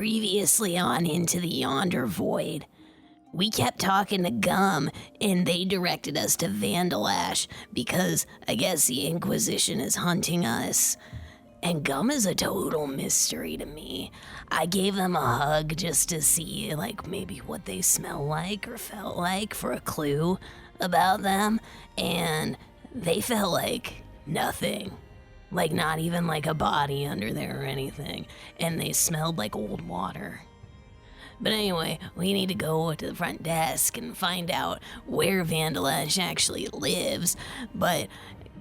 Previously on Into the Yonder Void, we kept talking to Gum, and they directed us to Vandalash because I guess the Inquisition is hunting us. And Gum is a total mystery to me. I gave them a hug just to see, maybe what they smell like or felt like for a clue about them, and they felt like nothing. Not even like a body under there or anything. And they smelled like old water. But anyway, we need to go to the front desk and find out where Vandalash actually lives. But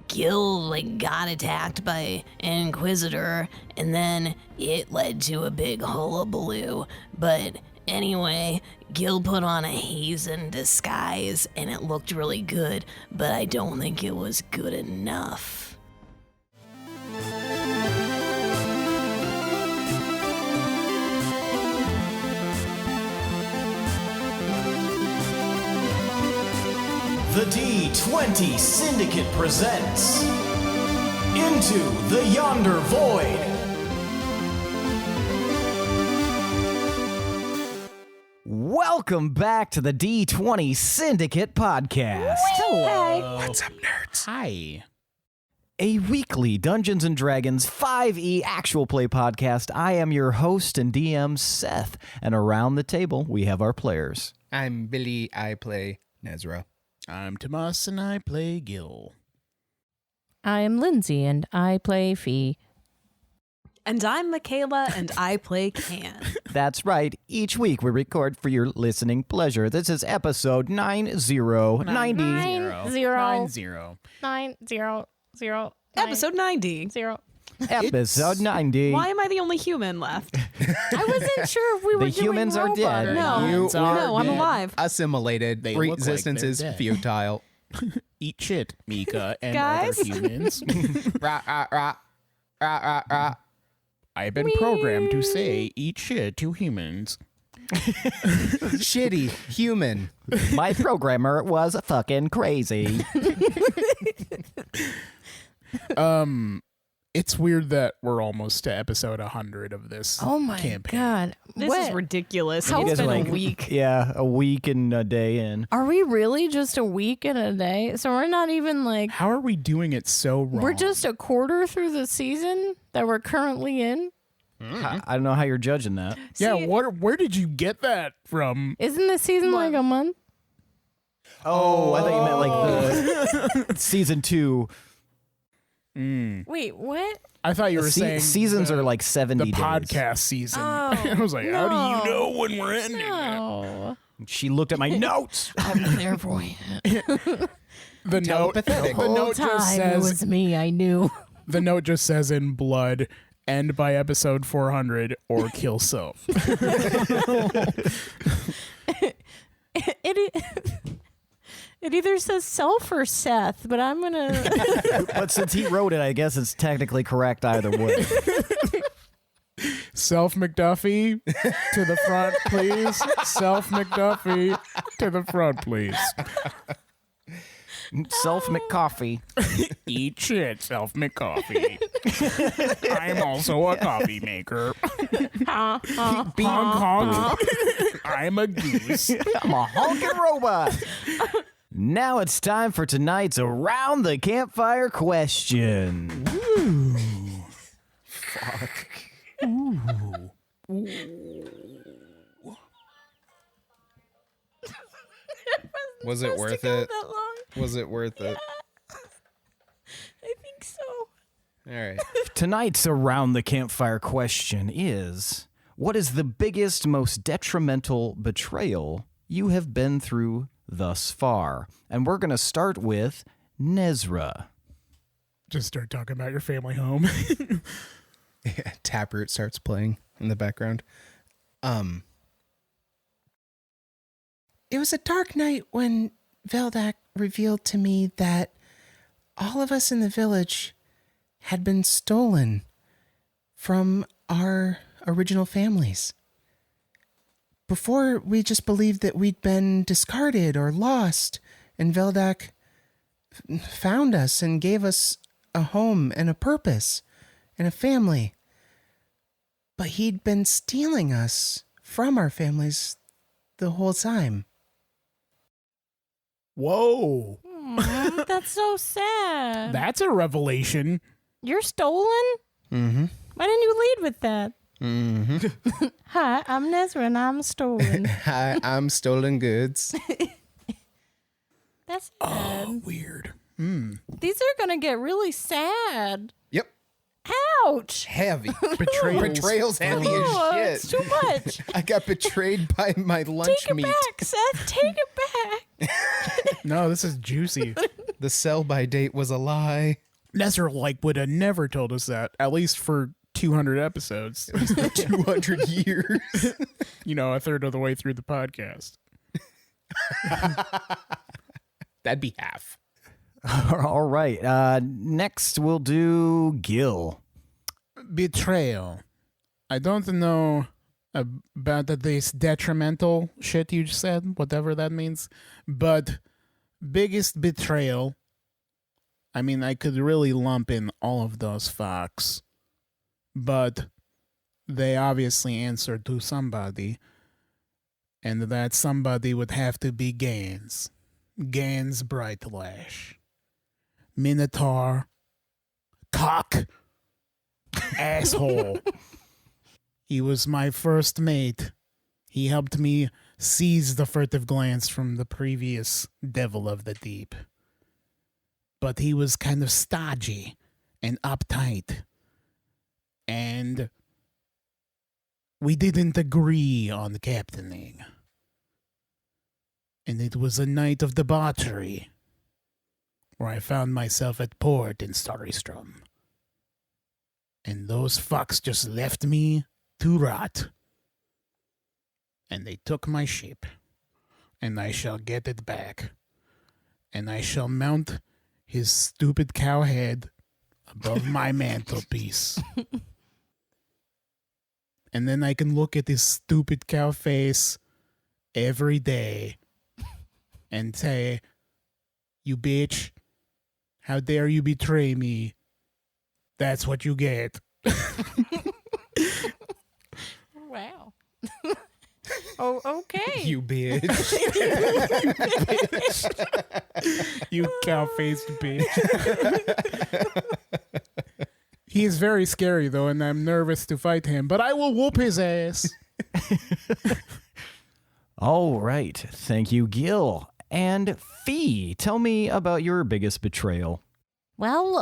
Gil, got attacked by an Inquisitor, and then it led to a big hullabaloo. But anyway, Gil put on a hazen disguise, and it looked really good, but I don't think it was good enough. The D20 Syndicate presents Into the Yonder Void. Welcome back to the D20 Syndicate podcast. Hello. What's up, nerds? Hi. A weekly Dungeons & Dragons 5e actual play podcast. I am your host and DM, Seth, and around the table we have our players. I'm Billy. I play Nezrah. I'm Tomas, and I play Gil. I'm Lindsey, and I play Fee. And I'm Michaela, and I play Can. That's right. Each week we record for your listening pleasure. This is episode 90. Episode 90. Episode 90. Why am I the only human left? I wasn't sure if we were The humans are dead. No, You no, I'm dead. alive. Assimilated. They look like Resistance they're is dead. futile. Eat shit, Mika, and Guys? other humans. Rah, rah, rah. Rah, rah, rah. I've been programmed to say eat shit to humans. Shitty human. My programmer was fucking crazy. It's weird that we're almost to episode 100 of this Oh my campaign. god. This What? is ridiculous. How- It's It is been a week. Yeah, a week and a day in. Are we really just a week and a day? So we're not even How are we doing it so wrong? we're just a quarter through the season that we're currently in? I don't know how you're judging that. Yeah, See- where did you get that from? Isn't the season like a month? Oh, I thought you meant the season 2. Wait, what? I thought you were saying seasons the, are like 70 the days. podcast season. Oh, I was like, how do no. you know when we're ending it? No. She looked at my notes. I'm clairvoyant. The note, Telepathic. the Whole note just time it says was me, I knew. the note just says in blood, end by episode 400 or kill self. It either says Self or Seth, but I'm gonna. But since he wrote it, I guess it's technically correct either way. Self McDuffie to the front, please. Self McDuffie to the front, please. Self McCoffee. Eat shit, Self McCoffee. I'm also a coffee maker. Honk honk. I'm a goose. I'm a honking robot. Now it's time for tonight's Around the Campfire question. Ooh. Fuck. Ooh. Was it worth it? Was it worth it? I think so. All right. Tonight's Around the Campfire question is, what is the biggest, most detrimental betrayal you have been through thus far? And we're going to start with Nezrah. Just start talking about your family home. Yeah, Taproot starts playing in the background. It was a dark night when Veldak revealed to me that all of us in the village had been stolen from our original families. Before, we just believed that we'd been discarded or lost, and Veldak found us and gave us a home and a purpose and a family. But he'd been stealing us from our families the whole time. Whoa. That's so sad. That's a revelation. You're stolen? Mm-hmm. Why didn't you lead with that? Mm-hmm. Hi, I'm Nezrah and I'm stolen. Hi, I'm stolen goods. That's sad. Weird. These are going to get really sad. Yep. Ouch. Heavy. Betrayals. Betrayal's heavy Oh, as it's shit. too much. I got betrayed by my lunch Take it meat. back, Seth. Take it back. No, this is juicy. The sell-by date was a lie. Nezrah would have never told us that, at least for 200 episodes. 200 years. A third of the way through the podcast. That'd be half. All right. Next, we'll do Gil. Betrayal. I don't know about this detrimental shit you said, whatever that means, but biggest betrayal. I mean, I could really lump in all of those facts, but they obviously answered to somebody, and that somebody would have to be Gaines. Gaines Brightlash. Minotaur. Cock. Asshole. He was my first mate. He helped me seize the furtive glance from the previous Devil of the Deep. But he was kind of stodgy and uptight. And we didn't agree on captaining. And it was a night of debauchery where I found myself at port in Starrystrom. And those fucks just left me to rot. And they took my ship. And I shall get it back. And I shall mount his stupid cow head above my mantelpiece. And then I can look at his stupid cow face every day and say, "You bitch, how dare you betray me? That's what you get." Wow. Oh, okay. You bitch. You cow-faced bitch. He is very scary, though, and I'm nervous to fight him, but I will whoop his ass. All right. Thank you, Gil. And Fee, tell me about your biggest betrayal. Well,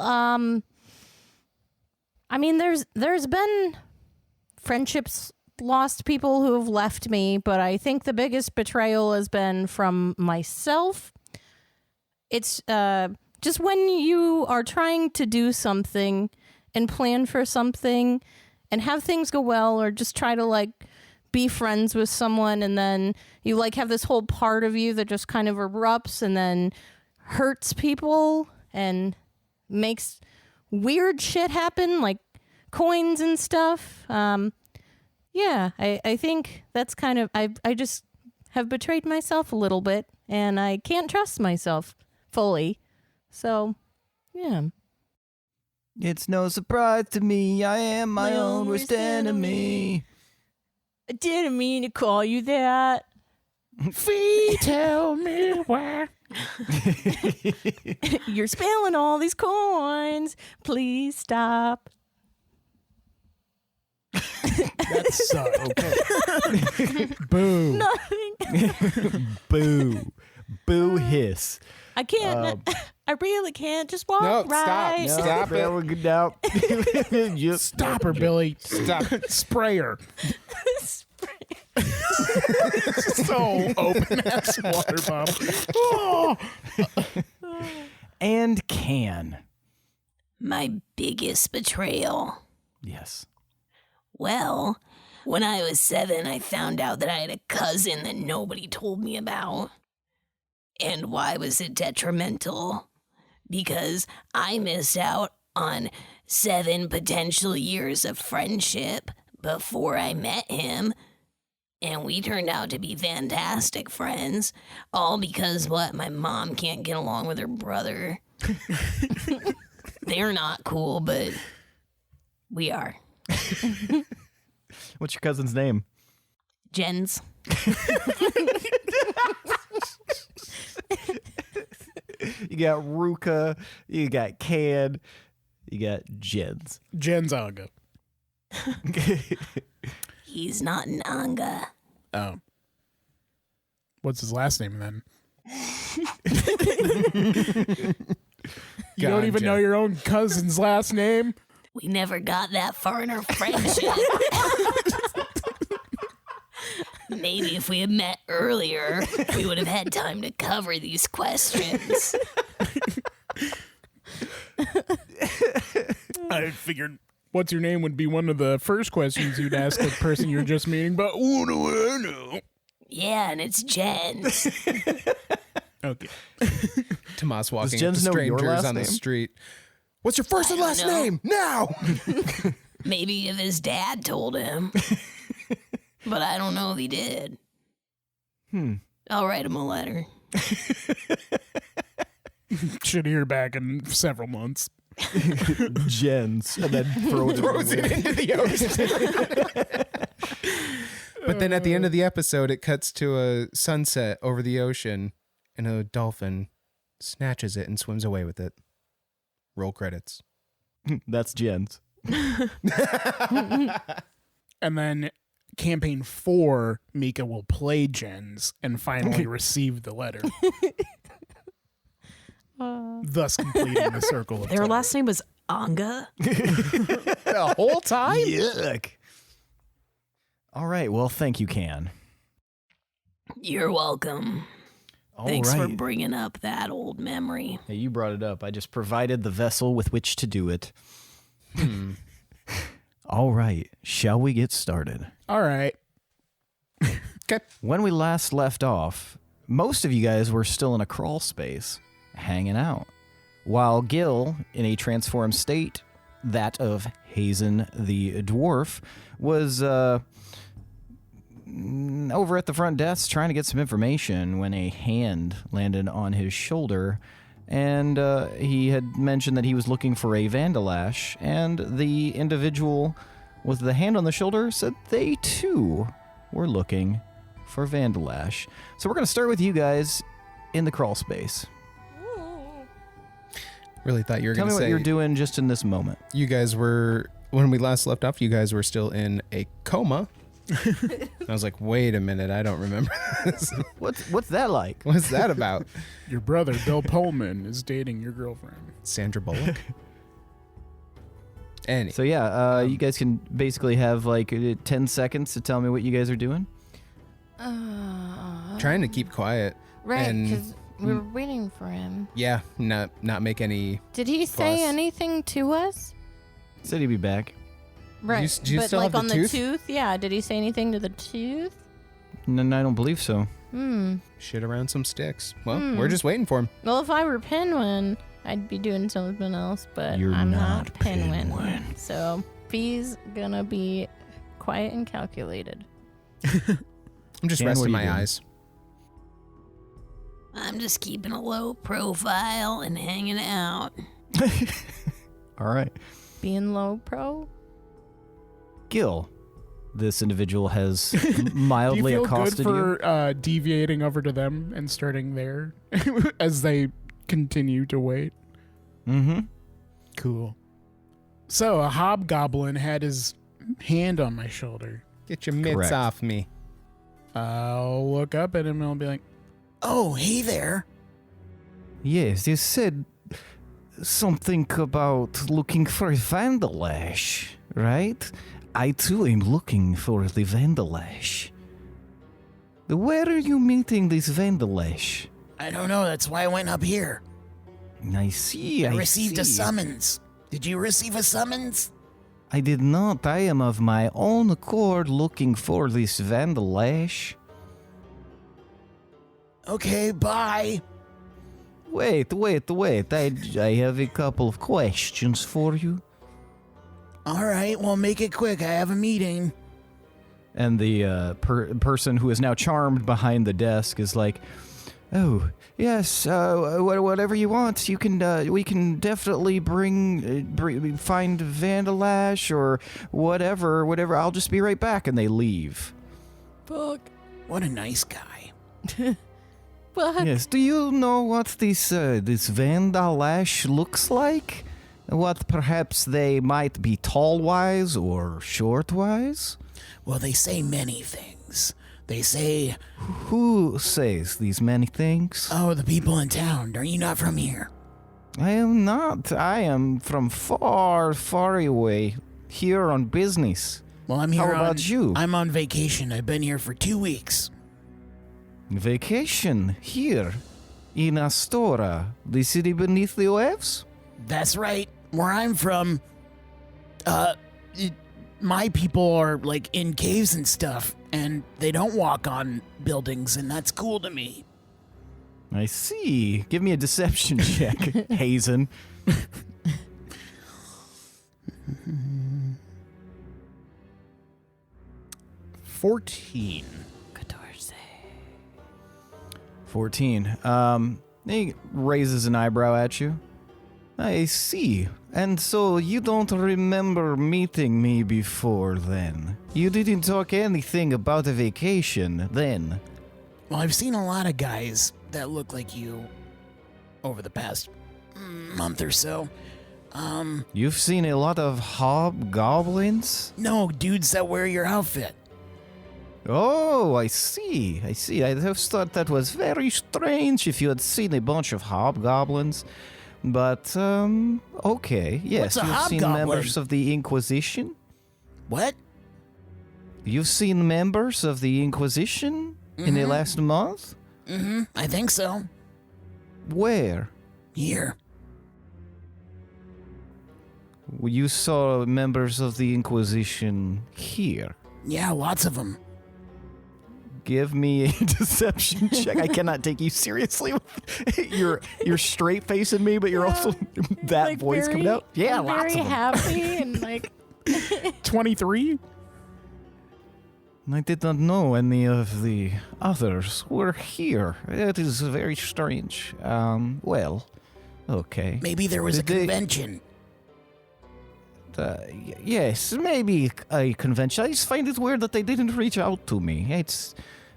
I mean, there's been friendships, lost people who have left me, but I think the biggest betrayal has been from myself. It's just when you are trying to do something and plan for something and have things go well, or just try to be friends with someone, and then you have this whole part of you that just kind of erupts and then hurts people and makes weird shit happen, like coins and stuff. Yeah, I think that's kind of, I just have betrayed myself a little bit, and I can't trust myself fully. So, yeah. It's no surprise to me, I am my own worst enemy. I didn't mean to call you that. Fee, tell me why. You're spilling all these coins. Please stop. That sucked. Okay. Boo. Nothing. Boo. Boo hiss. I can't. I really can't. Just walk No, right. stop. it. Just Stop her, Billy. Stop. Spray her. So open ass water bottle. Oh. And Can. My biggest betrayal. Yes. Well, when I was 7, I found out that I had a cousin that nobody told me about. And why was it detrimental? Because I missed out on 7 potential years of friendship before I met him. And we turned out to be fantastic friends. All because, my mom can't get along with her brother. They're not cool, but we are. What's your cousin's name? Jens. You got Ruka, you got Cad, you got Jens. Jen's Anga. He's not an Anga. Oh. What's his last name then? You don't even know your own cousin's last name? We never got that far in our friendship. Maybe if we had met earlier, we would have had time to cover these questions. I figured what's your name would be one of the first questions you'd ask the person you're just meeting, but what do I know? Yeah, and it's Jens. Okay. Tomas walking up Jens to know your strangers last on the name? street. What's your first and I last don't know. name? Now! Maybe if his dad told him. But I don't know if he did. I'll write him a letter. Should hear back in several months. Jens, and then throws it into the ocean. But then at the end of the episode, it cuts to a sunset over the ocean, and a dolphin snatches it and swims away with it. Roll credits. That's Jens. And then campaign 4, Mika will play Jens and finally receive the letter. Thus completing the circle of Their time. last name was Anga. The whole time? Yuck. All right. Well, thank you, Can. You're welcome. All Thanks for right. bringing up that old memory. Hey, you brought it up. I just provided the vessel with which to do it. All right. Shall we get started? All right. Okay. When we last left off, most of you guys were still in a crawl space, hanging out, while Gil, in a transformed state, that of Hazen the dwarf, was over at the front desk trying to get some information when a hand landed on his shoulder, and he had mentioned that he was looking for a Vandalash, and the individual with the hand on the shoulder said they too were looking for Vandalash. So we're going to start with you guys in the crawl space. Really thought you were Tell going me to what say you're doing just in this moment. you guys were, when we last left off, you guys were still in a coma. I was like, wait a minute, I don't remember this. What's that like? What's that about? Your brother, Bill Pullman, is dating your girlfriend. Sandra Bullock? Anyway. So yeah, you guys can basically have like 10 seconds to tell me what you guys are doing. Trying to keep quiet. Right, And- because we were waiting for him. Yeah, not make any. Did he say Plus. anything to us? Said he'd be back. Right, do you but still like have the on tooth? the tooth? Yeah, did he say anything to the tooth? No, I don't believe so. Shit around some sticks. Well, we're just waiting for him. Well, if I were Pinwin, I'd be doing something else, but You're I'm not not Pinwin. Pinwin. So he's gonna be quiet and calculated. I'm just Dan, what resting are you my doing? eyes. I'm just keeping a low profile and hanging out. All right. Being low pro? Gil, this individual has Do you mildly feel accosted good you. for deviating over to them and starting there as they continue to wait? Mm-hmm. Cool. So a hobgoblin had his hand on my shoulder. Get your mitts Correct. off me. I'll look up at him and I'll be like, "Oh, hey there." Yes, you said something about looking for a Vandalash, right? I too am looking for the Vandalash. Where are you meeting this Vandalash? I don't know. That's why I went up here. I see. I I received a see. summons. Did you receive a summons? I did not. I am of my own accord looking for this Vandalash. Okay, bye. Wait. I have a couple of questions for you. All right, well, make it quick. I have a meeting. And the person who is now charmed behind the desk is like, Oh, yes, whatever you want. You can, we can definitely find Vandalash or whatever. I'll just be right back. And they leave. Fuck. What a nice guy. Fuck. Yes, do you know what this Vandalash looks like? What perhaps they might be tall-wise or short-wise? Well, they say many things. They say... Who says these many things? Oh, the people in town. Are you not from here? I am not. I am from far, far away, here on business. Well, I'm here How about you? I'm on vacation. I've been here for 2 weeks. Vacation here in Astora, the city beneath the waves? That's right. Where I'm from, my people are, like, in caves and stuff, and they don't walk on buildings, and that's cool to me. I see. Give me a deception check, Hazen. 14. 14. He raises an eyebrow at you. I see. And so you don't remember meeting me before then? You didn't talk anything about a vacation then? Well, I've seen a lot of guys that look like you over the past month or so. You've seen a lot of hobgoblins? No, dudes that wear your outfit. Oh, I see. I just thought that was very strange if you had seen a bunch of hobgoblins. But, okay. Yes, What's a you've seen hobgoblin? members of the Inquisition? What? You've seen members of the Inquisition in the last month? Mm-hmm, I think so. Where? Here. You saw members of the Inquisition here. Yeah, lots of them. Give me a deception check. I cannot take you seriously. You're straight facing me, but you're also that Like voice coming out. Yeah, I'm lots very of them. happy and like 23? I did not know any of the others were here. It is very strange. Well, okay. Maybe there was a Did they- convention. Yes, maybe a convention. I just find it weird that they didn't reach out to me.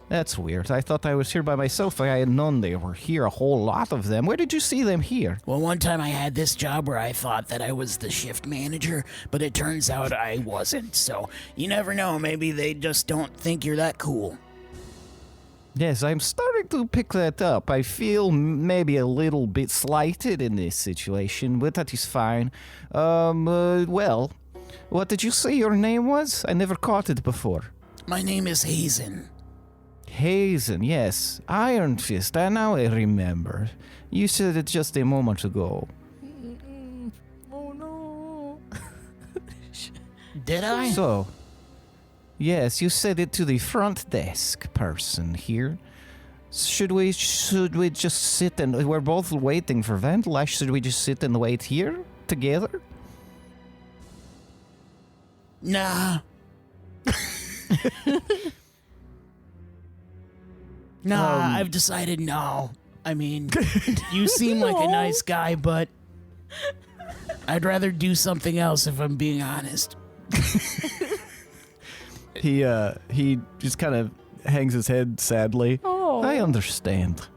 That's weird. I thought I was here by myself. I had known they were here, a whole lot of them. Where did you see them here? Well, one time I had this job where I thought that I was the shift manager, but it turns out I wasn't. So you never know. Maybe they just don't think you're that cool. Yes, I'm starting to pick that up. I feel maybe a little bit slighted in this situation, but that is fine. Well, what did you say your name was? I never caught it before. My name is Hazen. Hazen, yes. Iron Fist, now I remember. You said it just a moment ago. oh no. Did I? So, yes, you said it to the front desk person here. Should we just sit and... We're both waiting for Vandalash. Should we just sit and wait here together? Nah. Nah, I've decided no. I mean, you seem like a nice guy, but I'd rather do something else if I'm being honest. He just kind of hangs his head sadly. Oh. I understand.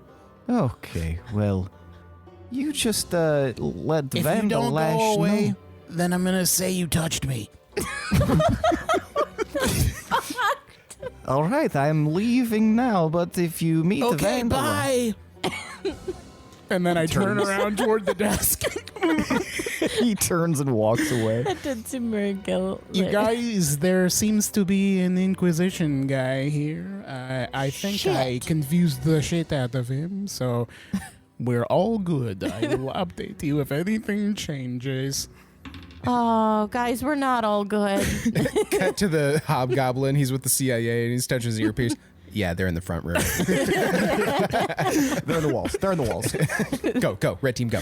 Okay, well, you just let If you don't Vandalash go away, know. then I'm gonna say you touched me. All right, I'm leaving now, but if you meet Okay, Vandalash... bye. And then I turn Turns. around toward the desk. He turns and walks away. That did seem very guilt. You guys, there seems to be an Inquisition guy here. I think I confused the shit out of him, so we're all good. I will update you if anything changes. Oh, guys, we're not all good. Cut to the hobgoblin. He's with the CIA and he's touching his earpiece. Yeah, they're in the front room. They're in the walls. They're in the walls. Go. Red team, go.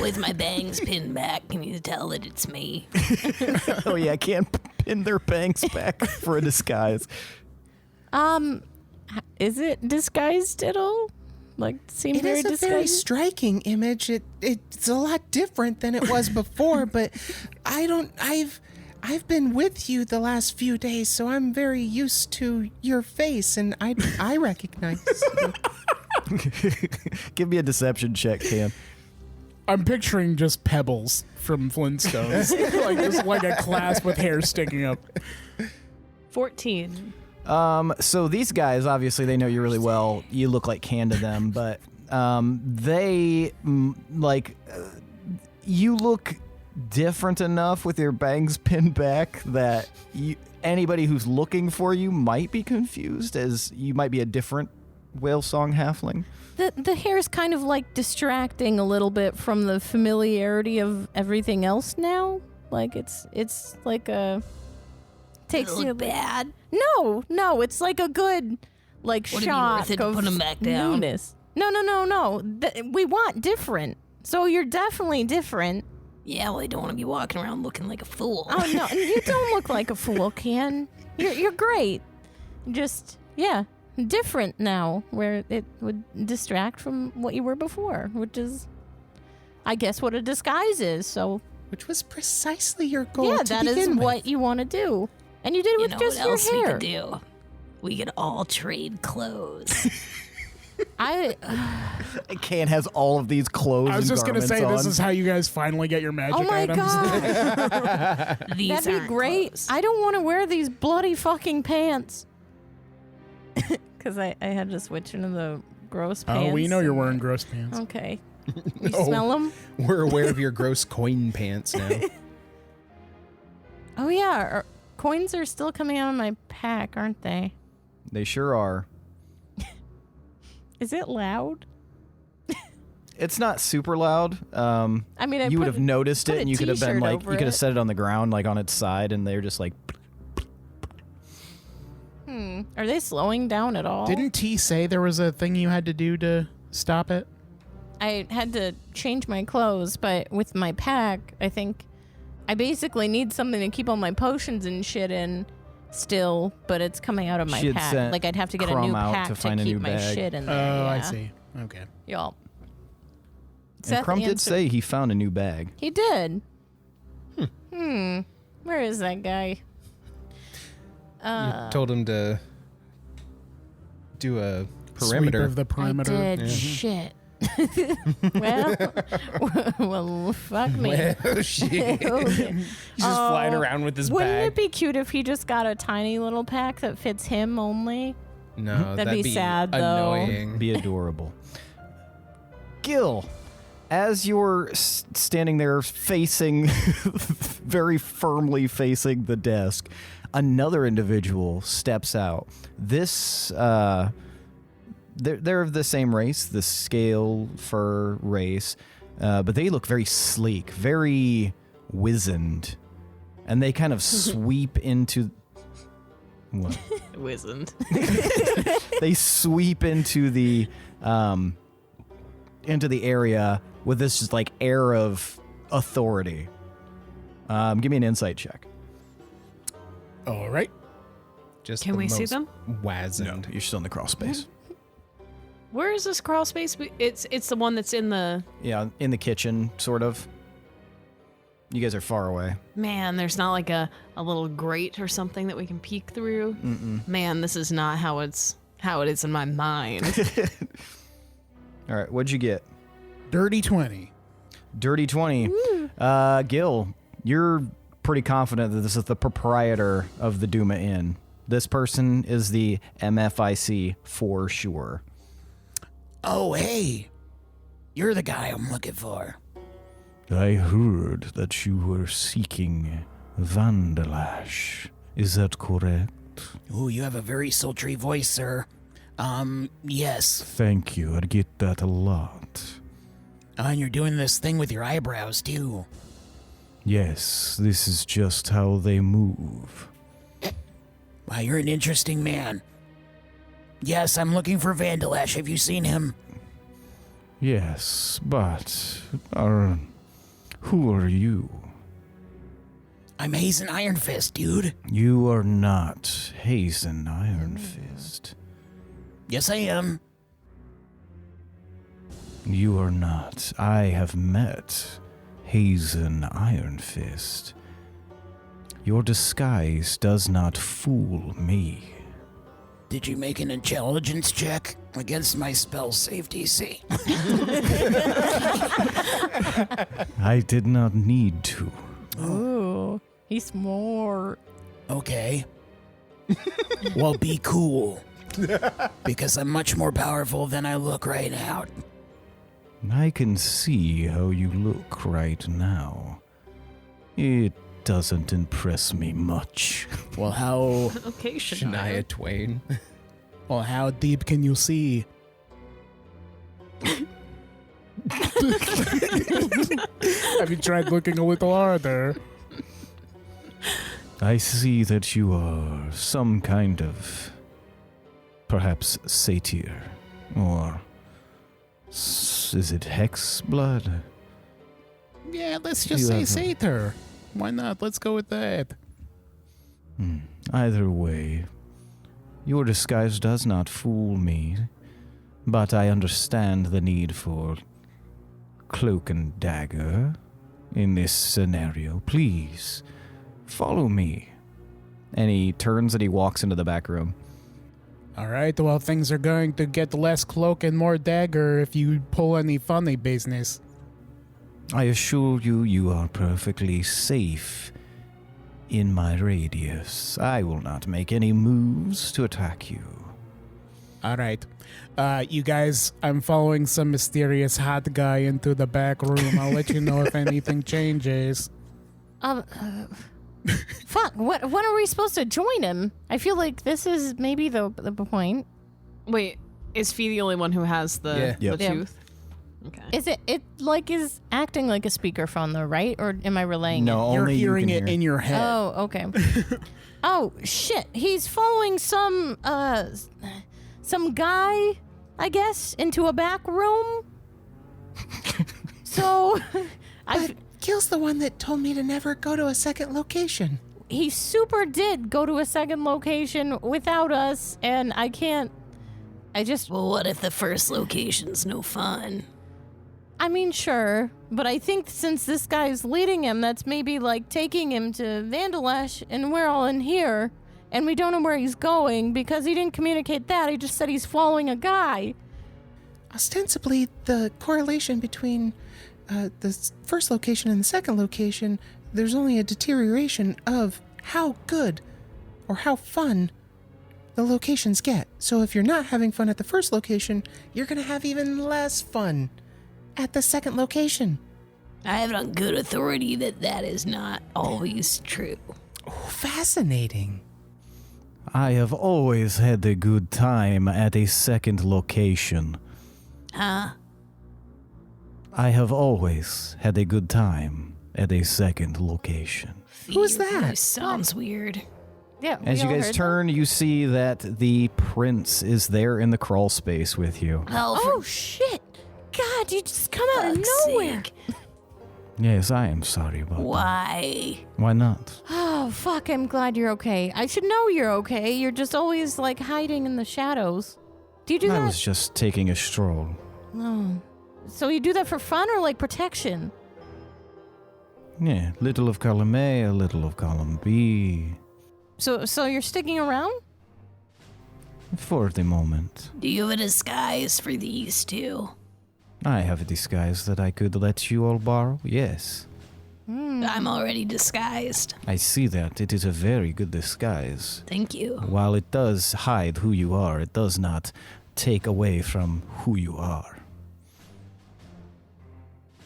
With my bangs pinned back, can you tell that it's me? Oh, yeah, I can't pin their bangs back for a disguise. Is it disguised at all? Like, seem It very is a disguised? very striking image. It's a lot different than it was before, but I've been with you the last few days, so I'm very used to your face, and I recognize you. Give me a deception check, Cam. I'm picturing just pebbles from Flintstones, just like a clasp with hair sticking up. 14. So these guys, obviously, they know you really well. You look like Can to them, but you look different enough with your bangs pinned back that anybody who's looking for you might be confused, as you might be a different whale song halfling. The hair's kind of like distracting a little bit from the familiarity of everything else now. Like it's like a takes Does it you look bad? No, it's like a good like Would it be shot worth it to of put 'em back down? newness. No. We want different. So you're definitely different. Yeah, well, I don't want to be walking around looking like a fool. Oh no, you don't look like a fool, Can. You're great. Just different now, where it would distract from what you were before, which is, I guess, what a disguise is. So Which was precisely your goal. yeah, to that is begin with. what you want to do, and you did it You with know just what your else we hair. could do? We could all trade clothes. Can has all of these clothes. I was and just gonna say, garments this on. is how you guys finally get your magic Oh my items. god, These that'd be aren't great. clothes. I don't want to wear these bloody fucking pants. Because I had to switch into the gross pants. Oh, we know you're wearing gross pants. Okay. You Oh. smell them? We're aware of your gross coin pants now. Oh, yeah. Coins are still coming out of my pack, aren't they? They sure are. Is it loud? It's not super loud. I mean, You would have noticed put it, a and you could have been t-shirt like, over you could have it. set it on the ground, like on its side, and they're just like. Are they slowing down at all? Didn't T say there was a thing you had to do to stop it? I had to change my clothes, but with my pack, I think I basically need something to keep all my potions and shit in still, but it's coming out of my She had pack. sent Like, I'd have to get a Crumb new out pack to to find a keep new my bag. shit in Oh, there. I yeah. see. Okay. Y'all. And Crumb did say he found a new bag. He did. Where is that guy? You told him to do a Sweep perimeter. of the perimeter. I did. Shit. well, fuck me. Oh shit! Okay. He's just flying around with his Wouldn't bag. it be cute if he just got a tiny little pack that fits him only? No, That'd be sad, though. annoying. Be adorable. Gil, as you're standing there facing, very firmly facing the desk, another individual steps out. This, they're of the same race, the scale fur race, but they look very sleek, very wizened, and they kind of sweep into. What? Wizened. They sweep into the area with this just like air of authority. Give me an insight check. All right. Just Can the we see most them? Wizened. You're still in the crawl space. Where is this crawl space? It's the one that's in the... Yeah, in the kitchen, sort of. You guys are far away. Man, there's not like a little grate or something that we can peek through. Man, this is not how it is in my mind. All right, what'd you get? Dirty 20. Dirty 20. Gil, you're pretty confident that this is the proprietor of the Duma Inn. This person is the MFIC for sure. Oh, hey. You're the guy I'm looking for. I heard that you were seeking Vandalash. Is that correct? Ooh, you have a very sultry voice, sir. Yes. Thank you. I get that a lot. And you're doing this thing with your eyebrows, too. Yes, this is just how they move. Wow, you're an interesting man. Yes, I'm looking for Vandalash. Have you seen him? Yes, but who are you? I'm Hazen Iron Fist, dude. You are not Hazen Iron Fist. Yes, I am. You are not. I have met Hazen Ironfist. Your disguise does not fool me. Did you make an intelligence check against my spell save DC? I did not need to. Ooh, he's smart. Okay. Well, be cool. Because I'm much more powerful than I look right now. I can see how you look right now. It doesn't impress me much. Well, how Okay, Shania Twain. Well, how deep can you see? Have you tried looking a little harder? I see that you are some kind of, perhaps satyr, or is it Hexblood? Yeah, let's just You say have a- satyr. Why not? Let's go with that. Either way, your disguise does not fool me, but I understand the need for cloak and dagger in this scenario. Please, follow me. And he turns and he walks into the back room. All right, well, things are going to get less cloak and more dagger if you pull any funny business. I assure you, you are perfectly safe in my radius. I will not make any moves to attack you. All right. You guys, I'm following some mysterious hot guy into the back room. I'll let you know if anything changes. Fuck, when are we supposed to join him? I feel like this is maybe the point. Wait, is Fee the only one who has the, Yeah. the Yep. tooth? Okay. Is it is acting like a speakerphone though, right? Or am I relaying it? No, You're only you hearing can it hear. in your head. Oh, okay. Oh, shit. He's following some guy, I guess, into a back room. So, But Gil's the one that told me to never go to a second location. he super did go to a second location without us, and I just, Well, what if the first location's no fun? I mean, sure, but I think since this guy's leading him, that's maybe like taking him to Vandalash, and we're all in here, and we don't know where he's going because he didn't communicate that. He just said he's following a guy. Ostensibly, the correlation between the first location and the second location, there's only a deterioration of how good or how fun the locations get. So if you're not having fun at the first location, you're going to have even less fun at the second location. I have it on good authority that is not always true. Oh, fascinating. I have always had a good time at a second location. Huh? I have always had a good time at a second location. Who's Your that? voice sounds weird. Yeah. As you guys turn, you see that the prince is there in the crawl space with you. Oh shit! God, you just come out of fuck's nowhere. sake. Yes, I am sorry about that. Why? Why not? Oh fuck! I'm glad you're okay. I should know you're okay. You're just always like hiding in the shadows. Do you do I that? was just taking a stroll. Oh. So you do that for fun or like protection? Yeah, little of column A, a little of column B. So you're sticking around? For the moment. Do you have a disguise for these two? I have a disguise that I could let you all borrow, yes. I'm already disguised. I see that. It is a very good disguise. Thank you. While it does hide who you are, it does not take away from who you are.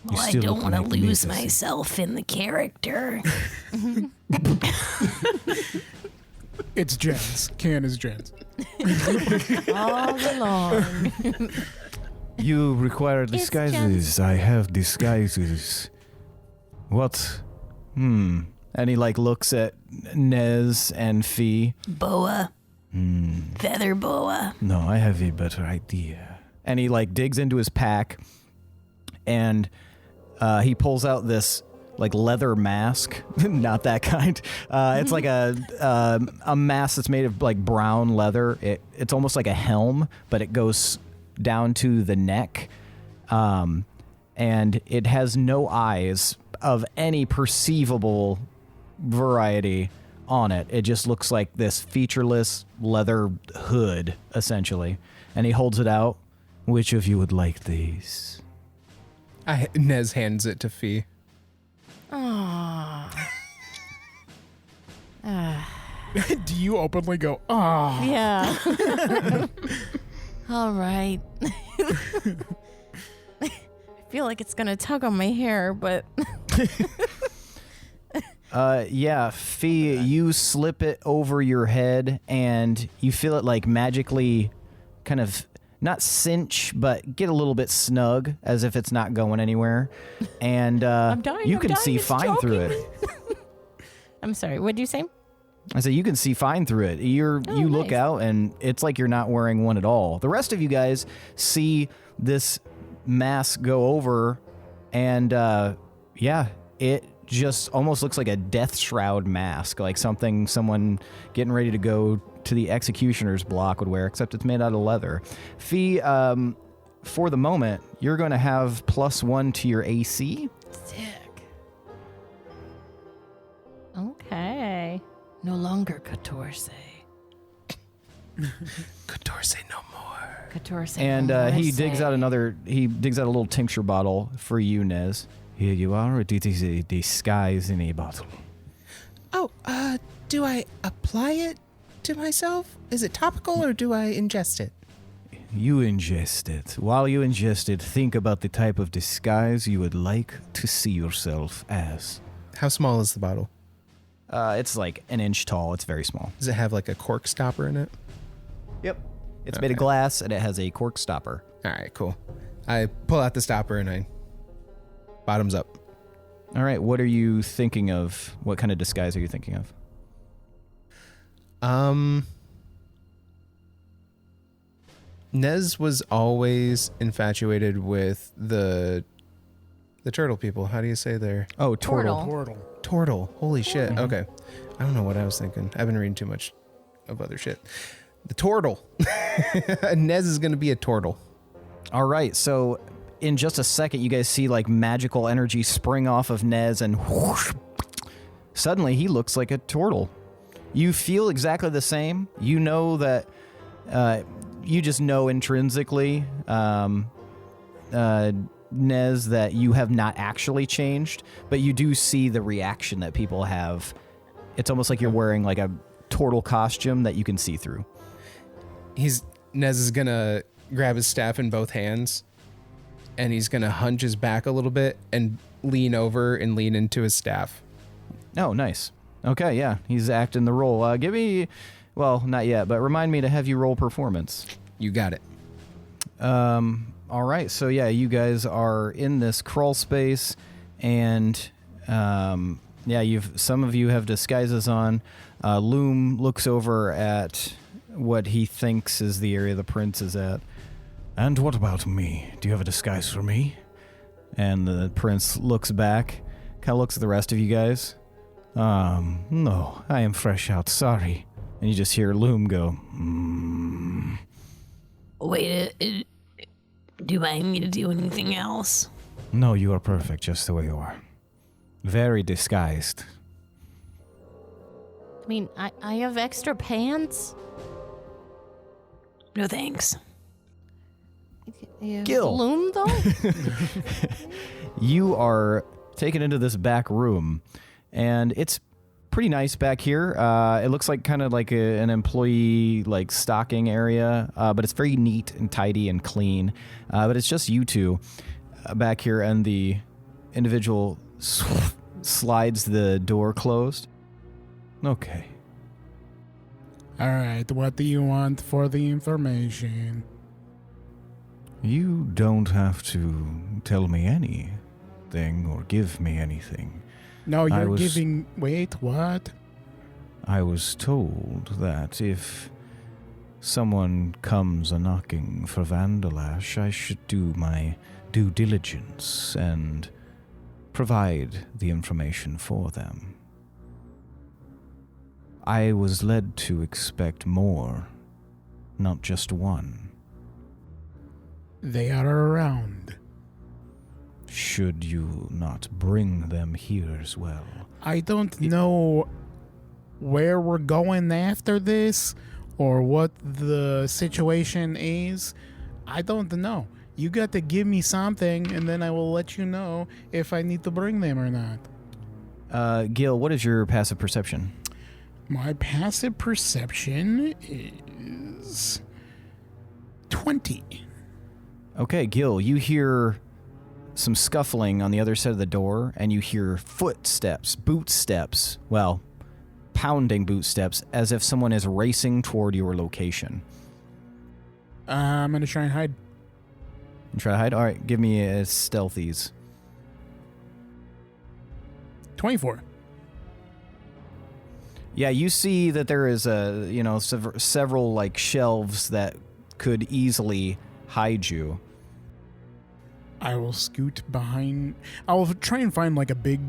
Well, I still don't look want to like me, lose Sissy. myself in the character. It's Jen's. Can is Jen's. All along. You require disguises. I have disguises. What? And he looks at Nez and Fee. Boa. Feather boa. No, I have a better idea. And he digs into his pack and he pulls out this like leather mask. Not that kind. It's like a mask that's made of like brown leather. It's almost like a helm, but it goes down to the neck. And it has no eyes of any perceivable variety on it. It just looks like this featureless leather hood, essentially. And he holds it out. Which of you would like these? Nez hands it to Fee. Aww. Do you openly go, oh? Yeah. All right. I feel like it's gonna tug on my hair, but yeah, Fee, you slip it over your head and you feel it like magically kind of not cinch, but get a little bit snug as if it's not going anywhere. And you can see fine through it. I'm sorry, what did you say? I said you can see fine through it. You look nice. out and it's like you're not wearing one at all. The rest of you guys see this mask go over and it just almost looks like a death shroud mask, like someone getting ready to go to the executioner's block would wear, except it's made out of leather. Fee, for the moment, you're going to have +1 to your AC. Sick. Okay. No longer 14. 14 no more. 14. And he digs out a little tincture bottle for you, Nez. Here you are. It is a disguise in a bottle. Oh, do I apply it to myself? Is it topical or do I ingest it? You ingest it. While you ingest it, think about the type of disguise you would like to see yourself as. How small is the bottle? It's like an inch tall. It's very small. Does it have like a cork stopper in it? Yep. It's made of glass and it has a cork stopper. All right, cool. I pull out the stopper and I bottoms up. All right. What are you thinking of? What kind of disguise are you thinking of? Nez was always infatuated with the turtle people. How do you say their? Oh, turtle. Tortle. Holy shit. Okay. I don't know what I was thinking. I've been reading too much of other shit. The turtle. Nez is going to be a turtle. All right. So in just a second, you guys see like magical energy spring off of Nez and whoosh, suddenly he looks like a turtle. You feel exactly the same. You know that you just know intrinsically, Nez, that you have not actually changed, but you do see the reaction that people have. It's almost like you're wearing like a turtle costume that you can see through. Nez is gonna grab his staff in both hands, and he's gonna hunch his back a little bit and lean over and lean into his staff. Oh, nice. Okay, yeah, he's acting the role. Give me, well, not yet, but remind me to have you roll performance. You got it. All right, so yeah, you guys are in this crawl space, and some of you have disguises on. Loom looks over at what he thinks is the area the prince is at. And what about me? Do you have a disguise for me? And the prince looks back, kind of looks at the rest of you guys. No, I am fresh out, sorry. And you just hear Loom go, Wait, do I need to do anything else? No, you are perfect just the way you are. Very disguised. I mean, I have extra pants. No thanks. Gil. Loom, though? You are taken into this back room, and it's pretty nice back here. It looks like kind of like an employee like stocking area, but it's very neat and tidy and clean. But it's just you two back here, and the individual slides the door closed. Okay. All right, what do you want for the information? You don't have to tell me anything or give me anything. No, you're giving... Wait, what? I was told that if someone comes a-knocking for Vandalash, I should do my due diligence and provide the information for them. I was led to expect more, not just one. They are around. Should you not bring them here as well? I don't know where we're going after this or what the situation is. I don't know. You got to give me something, and then I will let you know if I need to bring them or not. Gil, what is your passive perception? My passive perception is 20. Okay, Gil, you hear some scuffling on the other side of the door, and you hear footsteps, boot steps, well, pounding boot steps, as if someone is racing toward your location. I'm going to try and hide. You try to hide? All right, give me a stealthies. 24. Yeah, you see that there is several like shelves that could easily hide you. I will scoot behind. I will try and find like a big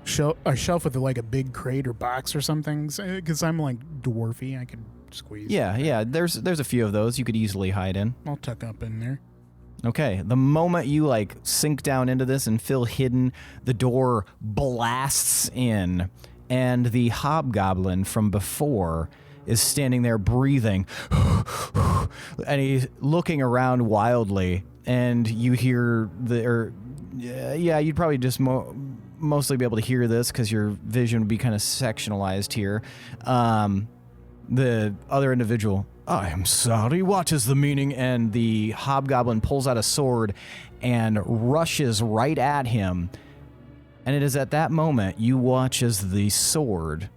shelf with like a big crate or box or something, because I'm like dwarfy. I can squeeze. Yeah. There's a few of those you could easily hide in. I'll tuck up in there. Okay, the moment you like sink down into this and feel hidden, the door blasts in, and the hobgoblin from before is standing there breathing, and he's looking around wildly, and you hear you'd probably just mostly be able to hear this because your vision would be kind of sectionalized here. The other individual, I am sorry, what is the meaning? And the hobgoblin pulls out a sword and rushes right at him. And it is at that moment you watch as the sword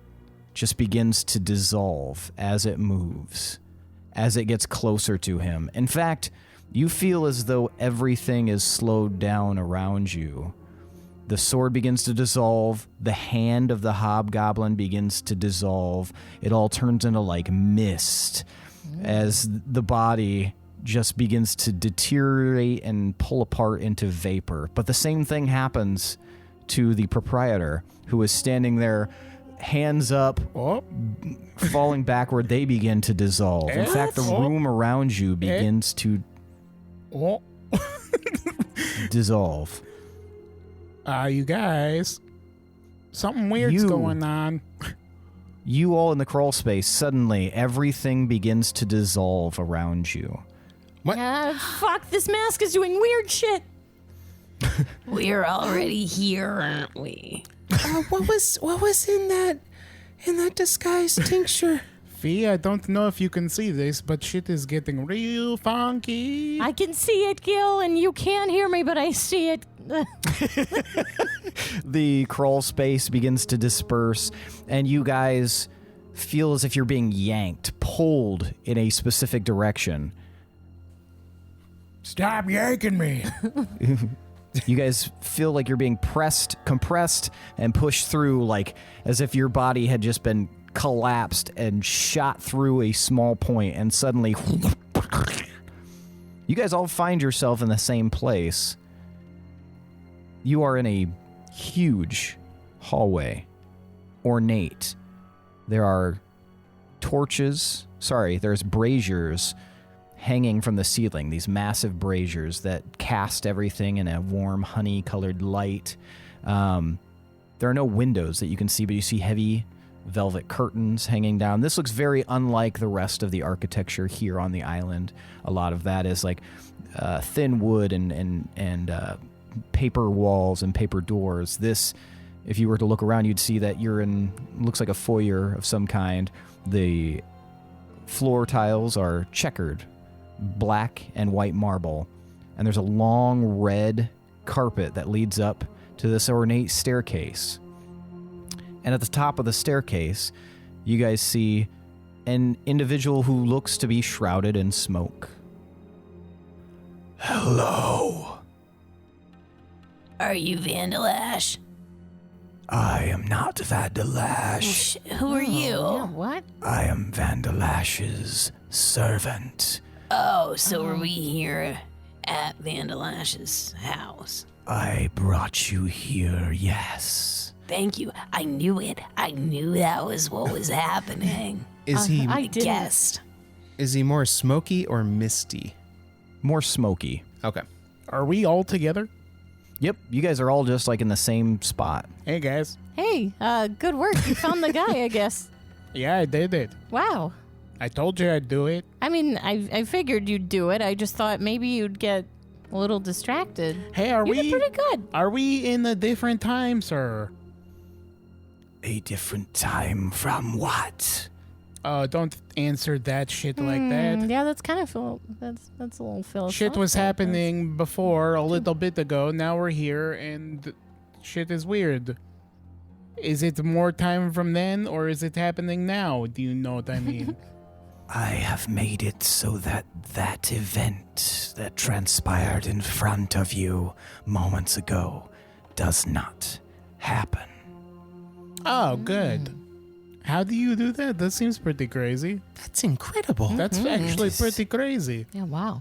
just begins to dissolve as it moves, as it gets closer to him. In fact, you feel as though everything is slowed down around you. The sword begins to dissolve. The hand of the hobgoblin begins to dissolve. It all turns into like mist as the body just begins to deteriorate and pull apart into vapor. But the same thing happens to the proprietor, who is standing there, hands up, falling backward. They begin to dissolve. In fact, the room around you begins to dissolve. You guys, something weird's going on. You all in the crawl space, suddenly everything begins to dissolve around you. What? Fuck, this mask is doing weird shit. We're already here, aren't we? What was in that disguise tincture? Fee, I don't know if you can see this, but shit is getting real funky. I can see it, Gil, and you can't hear me, but I see it. The crawl space begins to disperse, and you guys feel as if you're being yanked, pulled in a specific direction. Stop yanking me. You guys feel like you're being compressed, and pushed through, like as if your body had just been collapsed and shot through a small point, and suddenly you guys all find yourself in the same place. You are in a huge hallway, ornate. There are there's braziers hanging from the ceiling, these massive braziers that cast everything in a warm honey-colored light. There are no windows that you can see, but you see heavy velvet curtains hanging down. This looks very unlike the rest of the architecture here on the island. A lot of that is like thin wood and paper walls and paper doors. This, if you were to look around, you'd see that you're in, looks like a foyer of some kind. The floor tiles are checkered, black and white marble, and there's a long red carpet that leads up to this ornate staircase. And at the top of the staircase, you guys see an individual who looks to be shrouded in smoke. Hello. Are you Vandalash? I am not Vandalash. Who are you? Yeah, what? I am Vandalash's servant. Oh, so are we here at Vandalash's house? I brought you here, yes. Thank you. I knew it. I knew that was what was happening. Is he I didn't. Guessed. is he more smoky or misty? More smoky. Okay. Are we all together? Yep, you guys are all just like in the same spot. Hey, guys. Hey, good work. You found the guy, I guess. Yeah, I did it. Wow. I told you I'd do it. I mean, I figured you'd do it. I just thought maybe you'd get a little distracted. Hey, are You we did pretty good. Are we in a different time, sir? A different time from what? Don't answer that shit like that. Yeah, that's kind of that's a little philosophical. Shit was happening before a little bit ago. Now we're here, and shit is weird. Is it more time from then, or is it happening now? Do you know what I mean? I have made it so that that event that transpired in front of you moments ago does not happen. Oh, good. How do you do that? That seems pretty crazy. That's incredible. That's actually pretty crazy. Yeah, wow.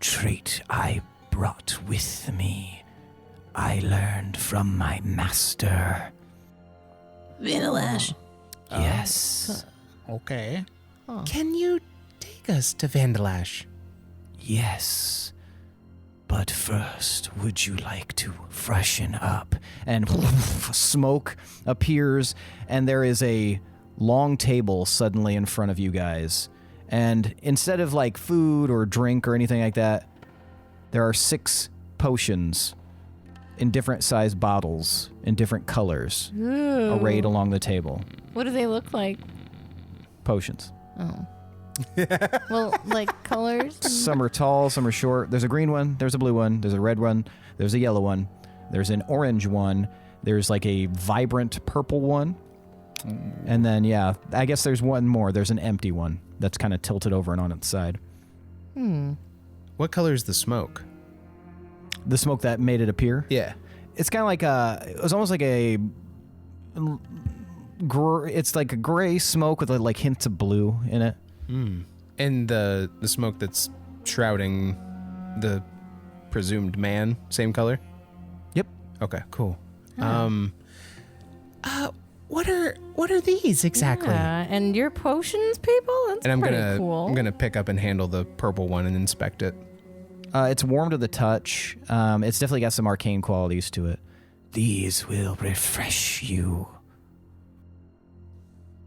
Trait I brought with me. I learned from my master. Vandalash. Yes. Okay. Can you take us to Vandalash? Yes. But first, would you like to freshen up? And smoke appears, and there is a long table suddenly in front of you guys. And instead of like food or drink or anything like that, there are 6 potions in different sized bottles in different colors arrayed along the table. What do they look like? Potions. Oh. Well, like colors? Some are tall, some are short. There's a green one, there's a blue one, there's a red one, there's a yellow one, there's an orange one, there's like a vibrant purple one. And then, yeah, I guess there's one more. There's an empty one that's kind of tilted over and on its side. What color is the smoke? The smoke that made it appear? Yeah. It's kind of like it was almost like it's like a gray smoke with like hints of blue in it. And the smoke that's shrouding the presumed man, same color? Yep. Okay, cool. What are these exactly? Yeah, and your potions, people? That's And I'm pretty cool. gonna pick up and handle the purple one and inspect it. It's warm to the touch. It's definitely got some arcane qualities to it. These will refresh you.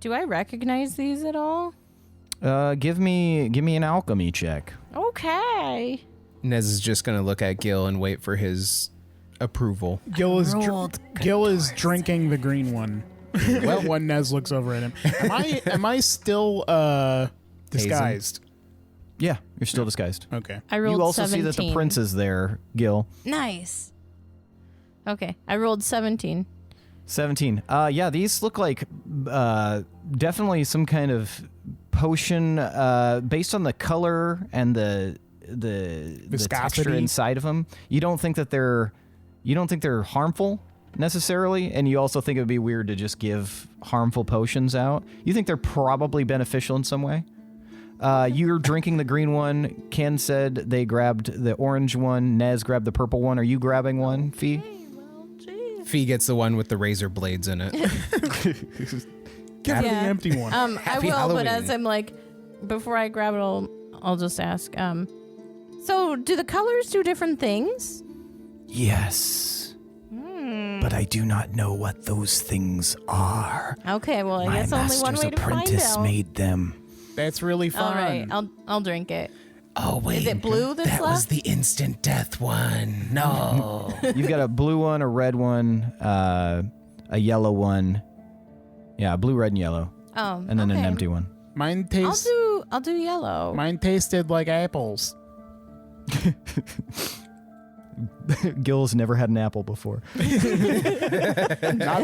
Do I recognize these at all? Give me an alchemy check. Okay. Nez is just gonna look at Gil and wait for his approval. Gil is drinking the green one. Well, when Nez looks over at him, am I still disguised? Yeah, you're still disguised. Okay. I rolled You also 17. see that the prince is there, Gil. Nice. Okay, I rolled 17. 17. Yeah, these look like definitely some kind of potion based on the color and the texture Viscosity. inside of them. You don't think they're harmful necessarily, and you also think it would be weird to just give harmful potions out. You think they're probably beneficial in some way. You're drinking the green one. Ken said they grabbed the orange one. Nez grabbed the purple one. Are you grabbing one, Fee? Fee gets the one with the razor blades in it. Give her the empty one. I Happy will, Halloween. but as I'm like, before I grab it, I'll just ask. So do the colors do different things? Yes. But I do not know what those things are. Okay, well, I My guess only master's one way to find apprentice out. made them. That's really fun. All right, I'll drink it. Oh wait, Is it blue that's that was left? the instant death one. No. You've got a blue one, a red one, a yellow one. Yeah, blue, red, and yellow. Oh, And then an okay. empty one. Mine tastes. I'll do yellow. Mine tasted like apples. Gil's never had an apple before. Not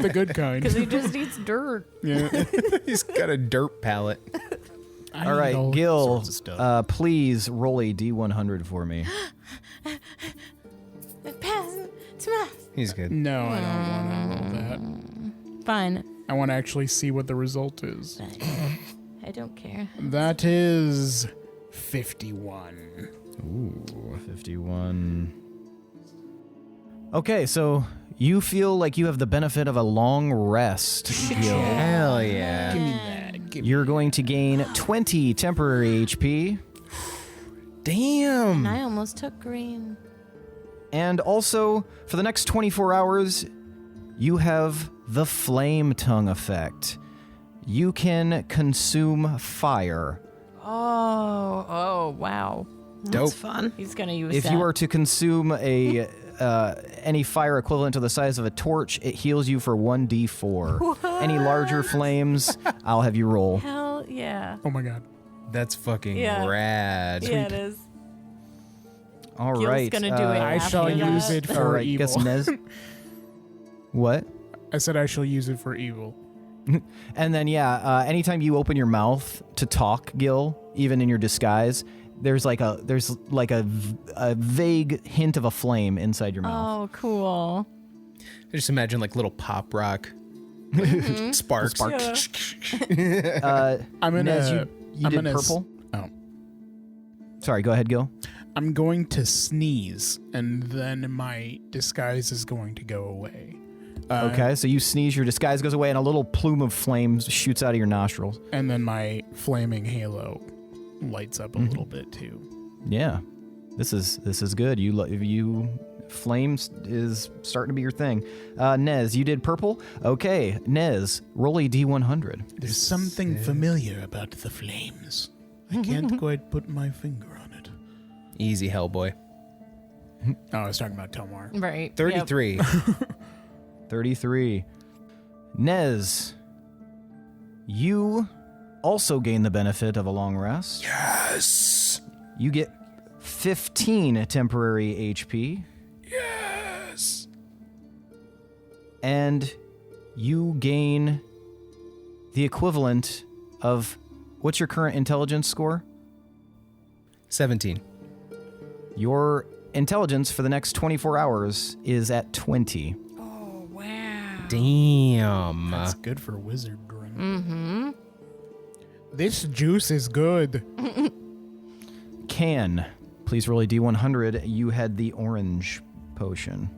the good kind. Because he just eats dirt. Yeah. He's got a dirt palate. I All right, know Gil, sorts of stuff. please roll a D100 for me. Pass Tomas. He's good. No, I don't want to roll that. Fine. I want to actually see what the result is. I don't care. That is 51. Ooh, 51. Okay, so you feel like you have the benefit of a long rest, Gil. Hell yeah. Give me that. You're going to gain 20 temporary HP. Damn. I almost took green. And also, for the next 24 hours, you have the Flame Tongue effect. You can consume fire. Oh, wow. Dope. Fun. He's going to use If that. you are to consume a any fire equivalent to the size of a torch, it heals you for 1d4. Any larger flames, I'll have you roll. Hell yeah. Oh my god. That's fucking Yeah. rad. Yeah, it is. All Gil's right. going to do it I after shall that. use it All for right, evil. guess Nez. What? I said I shall use it for evil. And then, anytime you open your mouth to talk, Gil, even in your disguise, there's like a vague hint of a flame inside your mouth. Oh, cool. I just imagine like little pop rock sparks. I'm I'm gonna. Nez, you I'm did gonna purple. Oh. Sorry, go ahead, Gil. I'm going to sneeze, and then my disguise is going to go away. Okay, so you sneeze, your disguise goes away, and a little plume of flames shoots out of your nostrils. And then my flaming halo lights up a little bit too. Yeah, this is good. You flames is starting to be your thing. Nez, you did purple. Okay, Nez, roll a d100. There's something familiar about the flames. I can't quite put my finger on it. Easy, Hellboy. Oh, I was talking about Tomar. Right. 33. 33. Nez, you also gain the benefit of a long rest. Yes. You get 15 temporary HP. Yes. And you gain the equivalent of, what's your current intelligence score? 17. Your intelligence for the next 24 hours is at 20. Damn. That's good for wizard drink. Mm-hmm. This juice is good. Can, please roll a d100. You had the orange potion.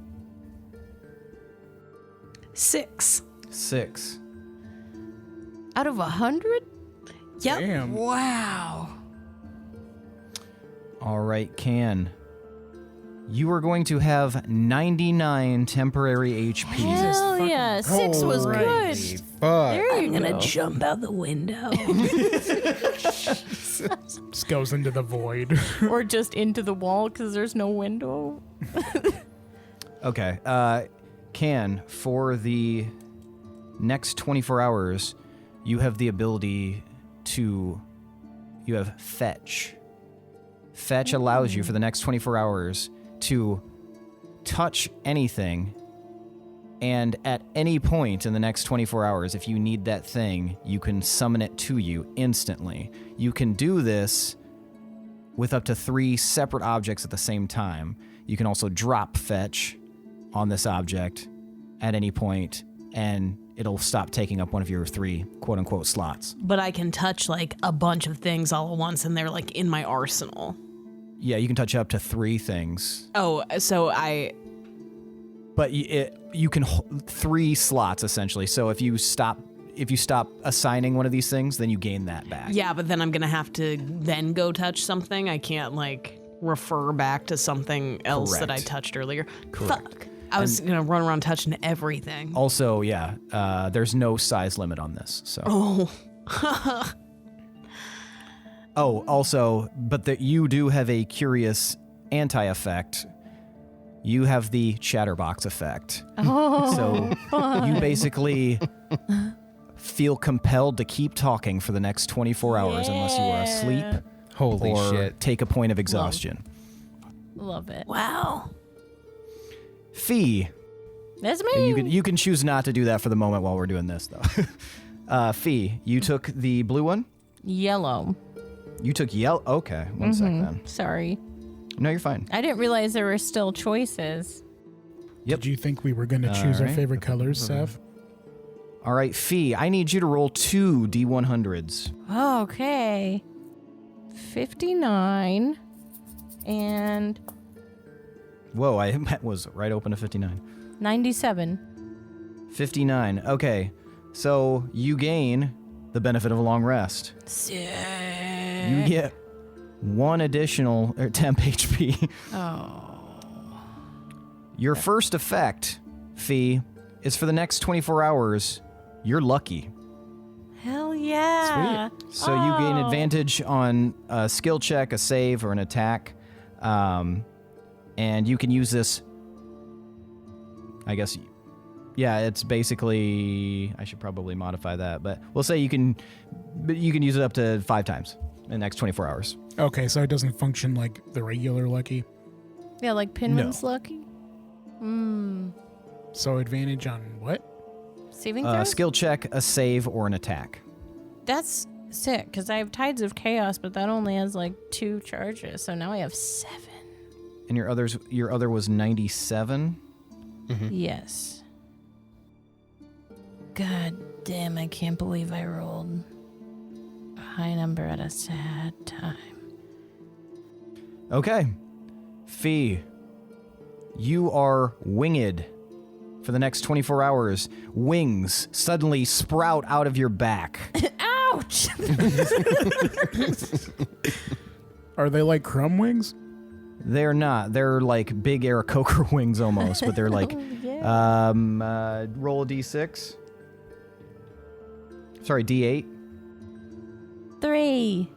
6. 6. Out of 100? Yep. Damn. Wow. All right, Can. You are going to have 99 temporary HP. Hell yeah. 6 was good. Holy fuck. There you I'm gonna go. jump out the window. Just goes into the void. Or just into the wall because there's no window. Okay. Can, for the next 24 hours, you have the ability to... You have Fetch. Fetch allows you, for the next 24 hours, to touch anything, and at any point in the next 24 hours, if you need that thing, you can summon it to you instantly. You can do this with up to 3 separate objects at the same time. You can also drop Fetch on this object at any point, and it'll stop taking up one of your 3 quote-unquote slots. But I can touch like a bunch of things all at once, and they're like in my arsenal. Yeah, you can touch up to 3 things. Oh, so I... But you can 3 slots essentially. So if you stop assigning one of these things, then you gain that back. Yeah, but then I'm going to have to then go touch something. I can't like refer back to something else that I Correct. touched earlier. Correct. Fuck. I was going to run around touching everything. Also, there's no size limit on this. So. Oh. Oh, also, but that you do have a curious anti-effect. You have the chatterbox effect. Oh, So you basically feel compelled to keep talking for the next 24 hours unless you are asleep Holy or shit. take a point of exhaustion. love it. Wow. Fee, That's me. you can choose not to do that for the moment while we're doing this, though. Fee, you took the blue one? Yellow. You took yellow? Okay, one sec then. Sorry. No, you're fine. I didn't realize there were still choices. Yep. Did you think we were going to choose our Alright. favorite colors, Seth? All right, Fee, I need you to roll 2 D100s. Okay. 59 and Whoa, I was right open to 59. 97. 59. Okay. So you gain the benefit of a long rest. You get 1 additional temp HP. Oh. Your first effect, Fee, is for the next 24 hours. You're lucky. Hell yeah. So you gain advantage on a skill check, a save, or an attack. And you can use this, I guess, yeah, it's basically, I should probably modify that, but we'll say you can use it up to 5 times in the next 24 hours. Okay, so it doesn't function like the regular lucky. Yeah, like Pinwin's lucky. So advantage on what? Saving throws? Skill check, a save, or an attack. That's sick, because I have Tides of Chaos, but that only has like 2 charges, so now I have 7. And your other was 97? Yes. God damn, I can't believe I rolled a high number at a sad time. Okay. Fee, you are winged for the next 24 hours. Wings suddenly sprout out of your back. Ouch! Are they like crumb wings? They're not. They're like big Aarakocra wings almost, but they're like, roll a d6. Sorry, d8. 3.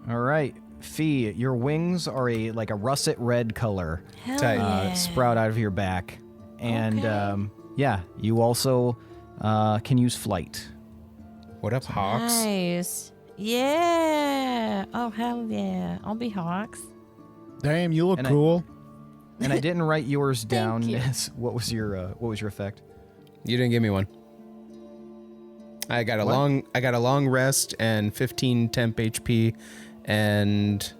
All right. Fee, your wings are a russet red color. Hell yeah. Sprout out of your back. And Okay. yeah, you also can use flight. What up, Hawks? Nice. Yeah. Oh, hell yeah. I'll be Hawks. Damn, you look And cool. And I didn't write yours down. you. What was your effect? You didn't give me one. I got a long rest and 15 temp HP and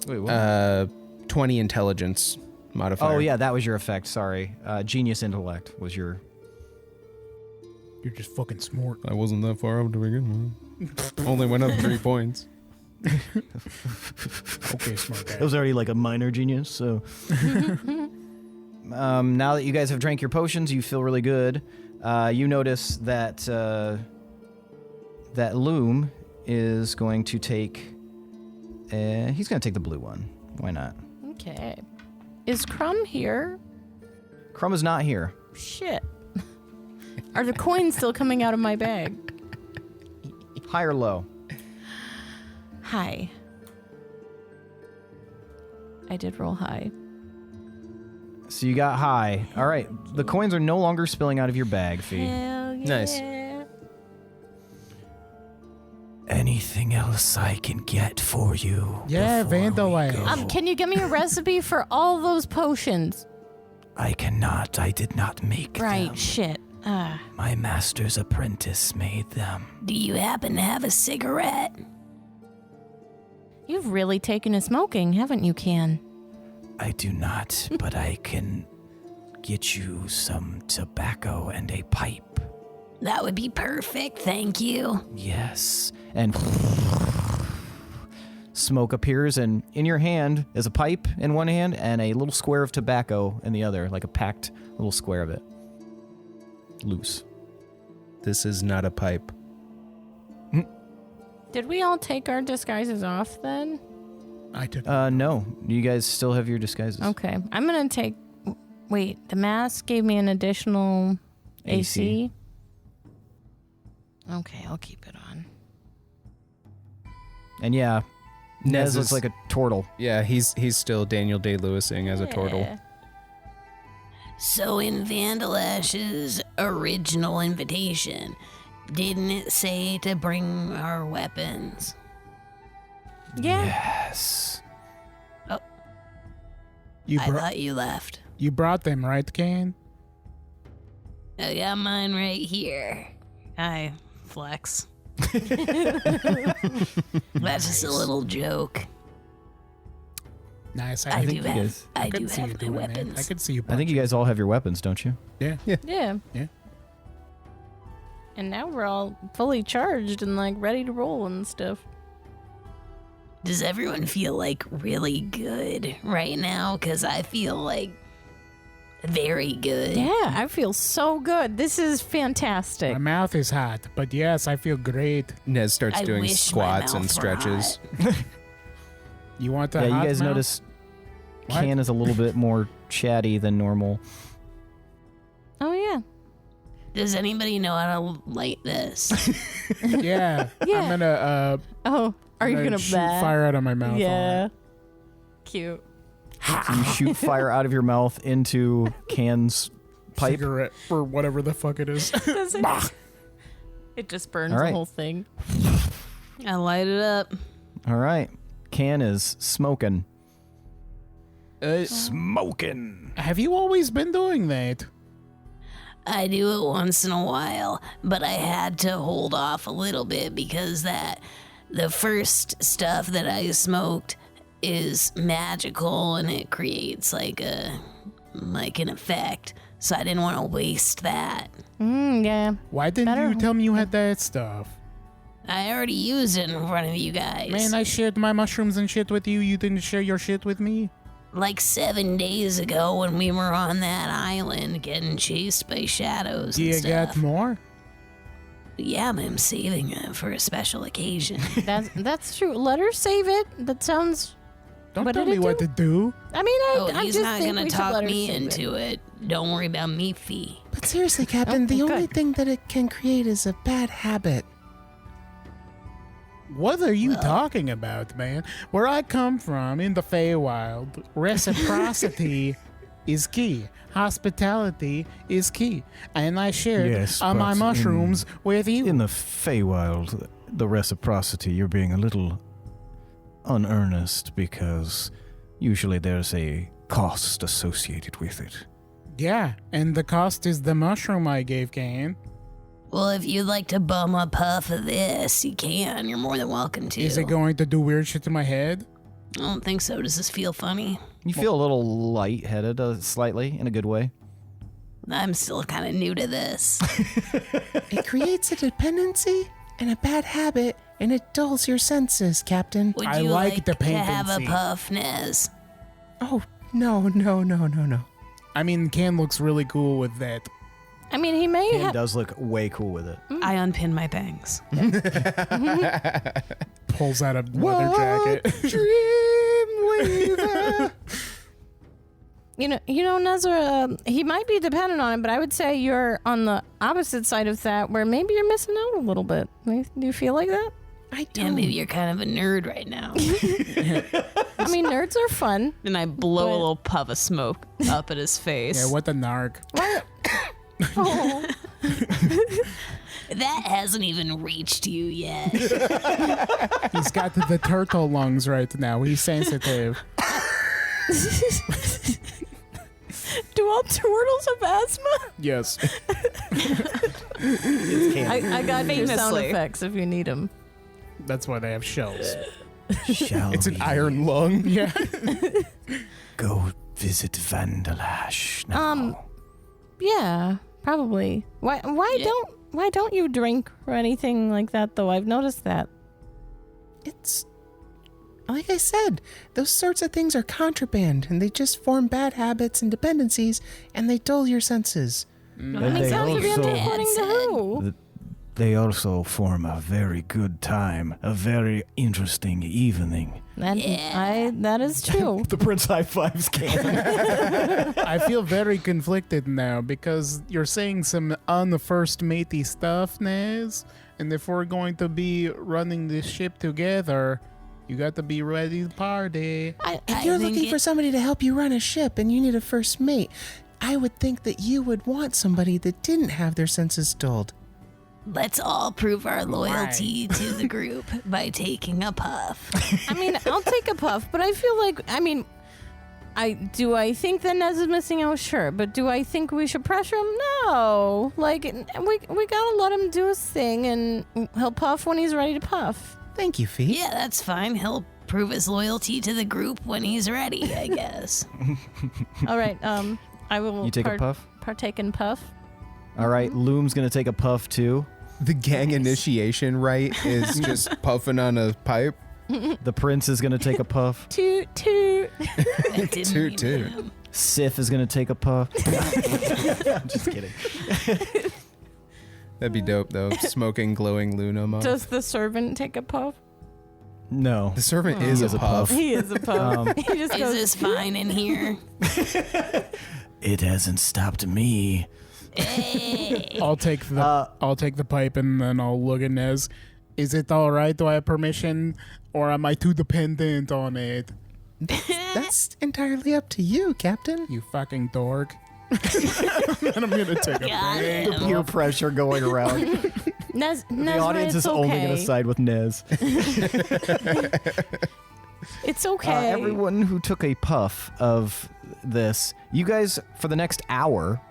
Wait, what? 20 intelligence modifier. Oh yeah, that was your effect. Sorry, genius intellect was your. You're just fucking smart. I wasn't that far up to begin with. Only went up 3 points. Okay, smart guy. It was already like a minor genius. So now that you guys have drank your potions, you feel really good. You notice that that Loom is going to take. He's going to take the blue one. Why not? Okay. Is Crumb here? Crumb is not here. Shit. Are the coins still coming out of my bag? High or low? High. I did roll high. So you got high. All right. The coins are no longer spilling out of your bag, Fee. Hell yeah. Nice. Anything else I can get for you? Yeah, Vandalash. Can you give me a recipe for all those potions? I cannot. I did not make Right, shit. My master's apprentice made them. Do you happen to have a cigarette? You've really taken to smoking, haven't you, Can? I do not, but I can get you some tobacco and a pipe. That would be perfect, thank you. Yes. And smoke appears, and in your hand is a pipe in one hand and a little square of tobacco in the other, like a packed little square of it. Loose. This is not a pipe. Did we all take our disguises off then? I took. No. You guys still have your disguises. Okay. I'm going to take... Wait, the mask gave me an additional AC? Okay, I'll keep it on. And yeah, Nez Nez looks is- like a turtle. Yeah, he's still Daniel Day-Lewising as a turtle. Yeah. So in Vandalash's original invitation, didn't it say to bring our weapons? Yeah. Yes. You I thought you left. you brought them, right, Kane? I got mine right here. I flex. That's just a little joke. Nice. I do you have, guys- I could do see you have my doing that. weapons. I could see you. I think you guys all have your weapons, don't you? Yeah. Yeah. Yeah. And now we're all fully charged and like ready to roll and stuff. Does everyone feel like really good right now? Because I feel like very good. Yeah, I feel so good. This is fantastic. My mouth is hot, but yes, I feel great. Nez starts I doing wish my squats and mouth were stretches. You want the Yeah, you hot guys mouth? notice What? Can is a little bit more chatty than normal. Oh, yeah. Does anybody know how to light this? Yeah. Yeah. I'm gonna Oh, are you gonna shoot bet? fire out of my mouth? Yeah. Cute. So you shoot fire out of your mouth into Can's pipe. Cigarette or whatever the fuck it is. Does it? It just burns All right. the whole thing. I light it up. All right. Can is smoking. Uh, Smoking. have you always been doing that? I do it once in a while, but I had to hold off a little bit because the first stuff that I smoked is magical and it creates like an effect. So I didn't want to waste that. Yeah. Why didn't Better- you tell me you had that stuff? I already used it in front of you guys. Man, I shared my mushrooms and shit with you. You didn't share your shit with me? Like 7 days ago when we were on that island getting chased by shadows Do and you stuff. got more? Yeah, but I'm saving it for a special occasion. That's true. Let her save it. That sounds. Don't What tell did me it what do? to do. I mean, I he's just not think gonna we should talk let her me save into it. Don't worry about me, Fee. But seriously, Captain, the good. only thing that it can create is a bad habit. What are you talking about, man? Where I come from, in the Feywild, reciprocity is key. Hospitality is key. And I shared Yes, my but mushrooms with you. In the Feywild, the reciprocity, you're being a little unearnest because usually there's a cost associated with it. Yeah, and the cost is the mushroom I gave Kane. Well, if you'd like to bum a puff of this, you can. You're more than welcome to. Is it going to do weird shit to my head? I don't think so. Does this feel funny? You feel a little lightheaded, slightly, in a good way. I'm still kind of new to this. It creates a dependency and a bad habit, and it dulls your senses, Captain. Would I you like to have a dependency. puff, Nez? Oh, no. I mean, Ken looks really cool with that. I mean, he may Can have. does look way cool with it. I unpin my bangs. Pulls out a leather jacket. You know, Nezrah, he might be dependent on it, but I would say you're on the opposite side of that, where maybe you're missing out a little bit. Do you feel like that? I Yeah, don't. maybe you're kind of a nerd right now. I mean, nerds are fun. And I blow But- a little puff of smoke up at his face. Yeah, what the narc. Oh, That hasn't even reached you yet. He's got the turtle lungs right now. He's sensitive. do all turtles have asthma? Yes. I got your sound Famously. effects if you need them. That's why they have shells. Shall It's an we iron lung. Yeah. go visit Vandalash now? Yeah, probably. Why don't you drink or anything like that though? I've noticed that. It's like I said, those sorts of things are contraband, and they just form bad habits and dependencies, and they dull your senses. I mean, contraband according to who? They also form a very good time, a very interesting evening. That is true. The Prince high fives can. I feel very conflicted now because you're saying some unfirst matey stuff, Nez. And if we're going to be running this ship together, you got to be ready to party. If you're think looking it- for somebody to help you run a ship and you need a first mate, I would think that you would want somebody that didn't have their senses dulled. Let's all prove our loyalty to the group by taking a puff. I mean, I'll take a puff, but I feel like, I mean, I think that Nez is missing out? Sure, but do I think we should pressure him? No. Like, we gotta let him do his thing, and he'll puff when he's ready to puff. Thank you, Fee. Yeah, that's fine. He'll prove his loyalty to the group when he's ready, I guess. All right, I will You take a puff? partake in puff. All right, Loom's going to take a puff too. The gang initiation rite is just puffing on a pipe. The prince is going to take a puff. Toot toot. I didn't Toot, mean toot. them. Sif is going to take a puff. I'm just kidding. That'd be dope, though. Smoking, glowing Luna mug. Does the servant take a puff? No. The servant is He a is a puff. He is a puff. He just Is goes, this fine in here? It hasn't stopped me. Hey. I'll take the pipe and then I'll look at Nez. Is it all right? Do I have permission, or am I too dependent on it? That's entirely up to you, Captain. You fucking dork. And I'm gonna take a Got break. him. Peer pressure going around. Nezrah, The audience is it's only going to okay. side with Nez. It's okay. Everyone who took a puff of this, you guys, for the next hour,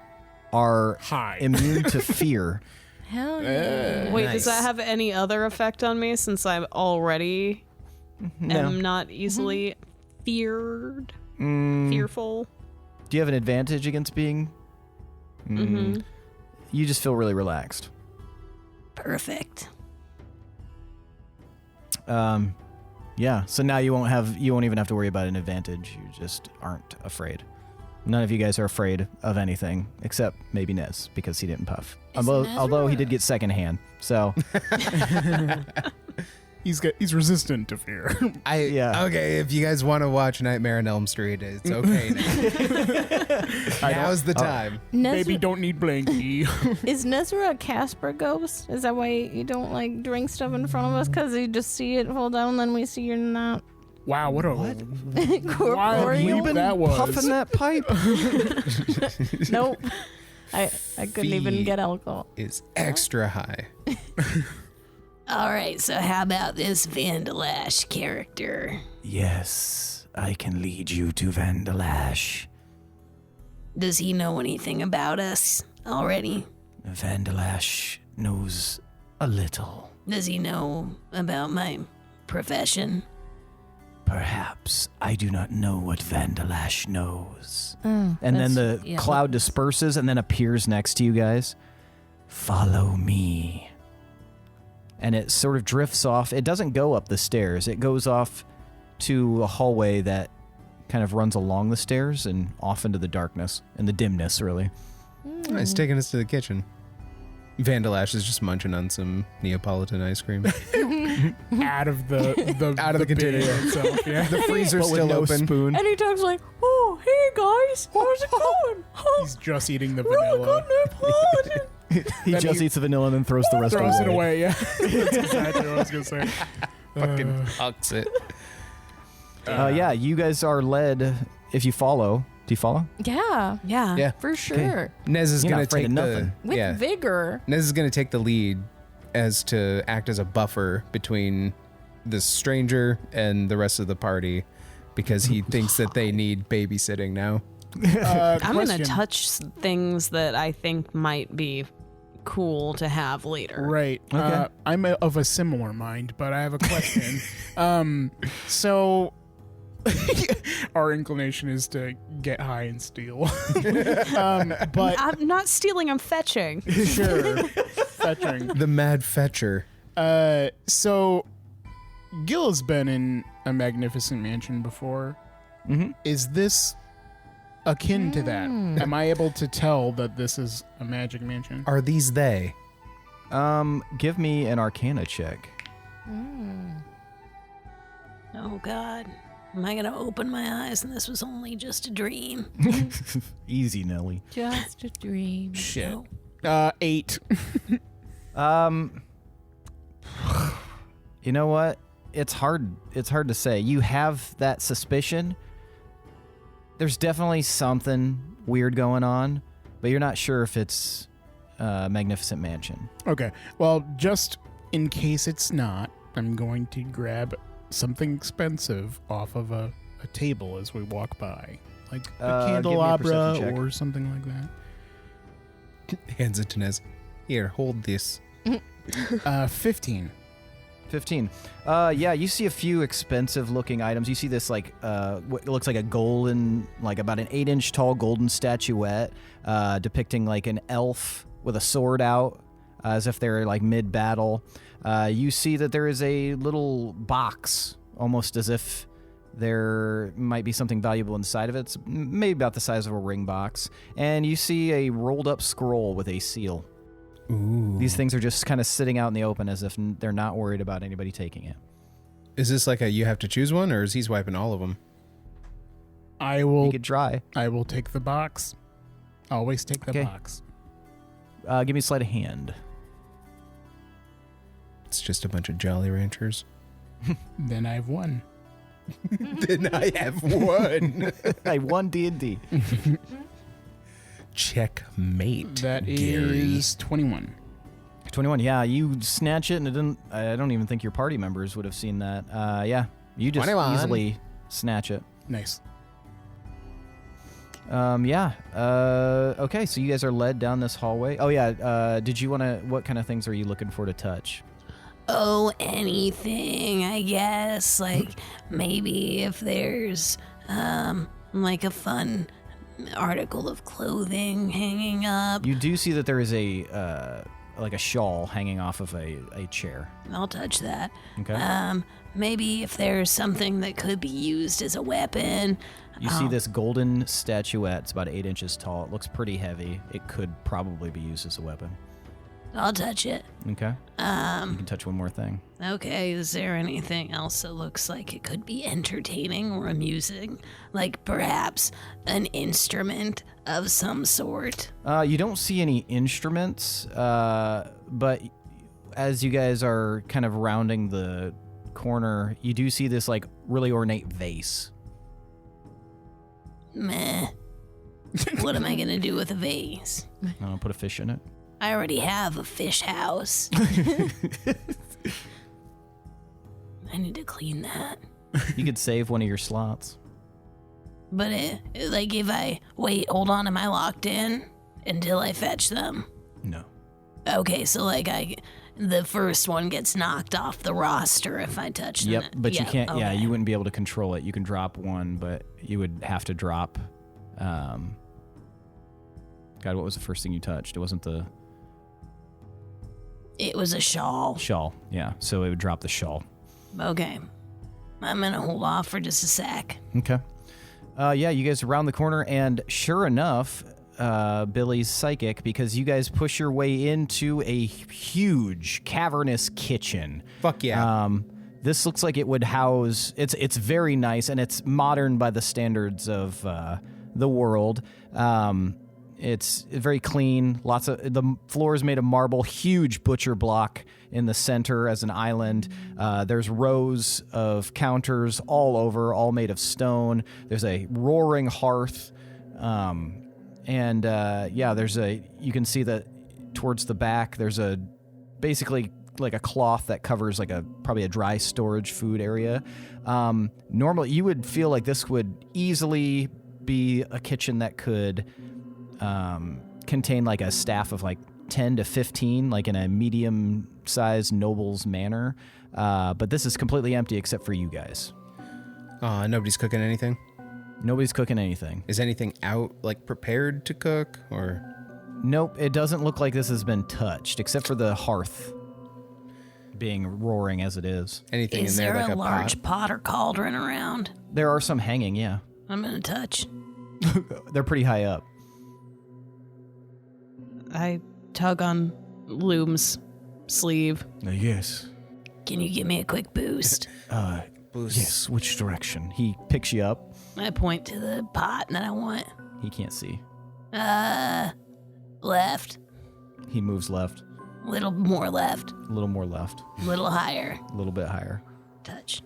are Hi. immune to fear. Hell yeah. Wait, Nice. does that have any other effect on me since I'm already am not easily feared? Fearful? Do you have an advantage against being? You just feel really relaxed. Perfect. Yeah. So now you won't even have to worry about an advantage. You just aren't afraid. None of you guys are afraid of anything except maybe Nez because he didn't puff. Although he did get second hand. So He's resistant to fear. Yeah. Okay, if you guys want to watch Nightmare on Elm Street, it's okay now. Now's the time. Baby don't need blankie. Is Nezrah a Casper ghost? Is that why you don't like drink stuff in front of us? Because you just see it fall down, then we see you're not. Wow, what a Corporeal? leap that was. puffing that pipe. Nope. I couldn't even Fee. get alcohol. Is extra high. All right, so how about this Vandalash character? Yes, I can lead you to Vandalash. Does he know anything about us already? Vandalash knows a little. Does he know about my profession? Perhaps I do not know what Vandalash knows. And then the cloud disperses and then appears next to you guys. Follow me. And it sort of drifts off. It doesn't go up the stairs. It goes off to a hallway that kind of runs along the stairs and off into the darkness and the dimness, really. Oh, he's taking us to the kitchen. Vandalash is just munching on some Neapolitan ice cream. Out of the Out of the container, bin yeah. itself, yeah. The freezer's still open. spoon. And he talks like, oh, hey guys, how's it going? He's just eating the vanilla. He Then just he- eats the vanilla and then throws the rest Throws away. it away, yeah. That's exactly what I was gonna say. Fucking hucks it. Yeah, you guys are led, if you follow. Do you follow? Yeah, Yeah. for sure. Nez is You're gonna not afraid take of the nothing. With vigor. Nez is gonna take the lead as to act as a buffer between this stranger and the rest of the party because he thinks that they need babysitting now. I'm going to Question. touch things that I think might be cool to have later. Right. Okay. I'm of a similar mind, but I have a question. So our inclination is to get high and steal. But I'm not stealing, I'm fetching. sure, fetching. The Mad Fetcher. So Gil has been in a magnificent mansion before. Mm-hmm. Is this akin to that? Am I able to tell that this is a magic mansion? Are these they? Give me an Arcana check. Oh God, am I gonna open my eyes and this was only just a dream? Easy, Nelly. Just a dream. Shit. No. 8. You know what? It's hard to say. You have that suspicion. There's definitely something weird going on, but you're not sure if it's a magnificent mansion. Okay. Well, just in case it's not, I'm going to grab something expensive off of a table as we walk by. Like a Give me a candelabra perception check. or something like that. Hands it to Nez. Here, hold this. 15. 15. Yeah, you see a few expensive looking items. You see this like what looks like a golden, like about an 8-inch tall golden statuette depicting like an elf with a sword out as if they're like mid-battle. You see that there is a little box almost as if there might be something valuable inside of it. It's maybe about the size of a ring box. And you see a rolled up scroll with a seal. Ooh. These things are just kind of sitting out in the open as if they're not worried about anybody taking it. Is this like a you have to choose one, or is he wiping all of them? You could try. I will take the box. Always take the box. Give me a sleight of hand. It's just a bunch of Jolly Ranchers. Then I've won. Then I have won. I won D&D. Checkmate. That Gary. is 21. 21, yeah. You snatch it, and I don't even think your party members would have seen that. Yeah, you just 21. easily snatch it. Nice. Okay, so you guys are led down this hallway. Oh, yeah, did you want to... What kind of things are you looking for to touch? Oh, anything, I guess. Like, maybe if there's, like a fun article of clothing hanging up. You do see that there is a shawl hanging off of a chair. I'll touch that. Okay. Maybe if there's something that could be used as a weapon. You see this golden statuette. It's about 8 inches tall. It looks pretty heavy. It could probably be used as a weapon. I'll touch it. Okay. You can touch one more thing. Okay, is there anything else that looks like it could be entertaining or amusing? Like perhaps an instrument of some sort? You don't see any instruments, but as you guys are kind of rounding the corner, you do see this like really ornate vase. Meh. What am I gonna do with a vase? I'll put a fish in it. I already have a fish house. I need to clean that. You could save one of your slots. But hold on, am I locked in until I fetch them? No. Okay, so the first one gets knocked off the roster if I touch them. Yep, but you can't. Okay. Yeah, you wouldn't be able to control it. You can drop one, but you would have to drop. God, what was the first thing you touched? It wasn't the. It was a shawl. Shawl, yeah. So it would drop the shawl. Okay. I'm gonna hold off for just a sec. Okay. Yeah, you guys around the corner, and sure enough, Billy's psychic, because you guys push your way into a huge cavernous kitchen. Fuck yeah. This looks like it would house. It's very nice, and it's modern by the standards of the world. It's very clean. Lots of the floor is made of marble. Huge butcher block in the center as an island. There's rows of counters all over, all made of stone. There's a roaring hearth, there's you can see that towards the back. There's basically like a cloth that covers probably a dry storage food area. Normally, you would feel like this would easily be a kitchen that could contain like a staff of like 10 to 15, like in a medium-sized noble's manor. But this is completely empty except for you guys. Nobody's cooking anything? Nobody's cooking anything. Is anything out, like prepared to cook, or? Nope, it doesn't look like this has been touched, except for the hearth being roaring as it is. Anything Is in there, there like a a large pot? pot or cauldron around? There are some hanging, yeah. I'm gonna touch. They're pretty high up. I tug on Loom's sleeve. Yes. Can you give me a quick boost? Yes, which direction? He picks you up. I point to the pot that I want. He can't see. Left. He moves left. Little more left. A little more left. Little higher. A little bit higher. Touch.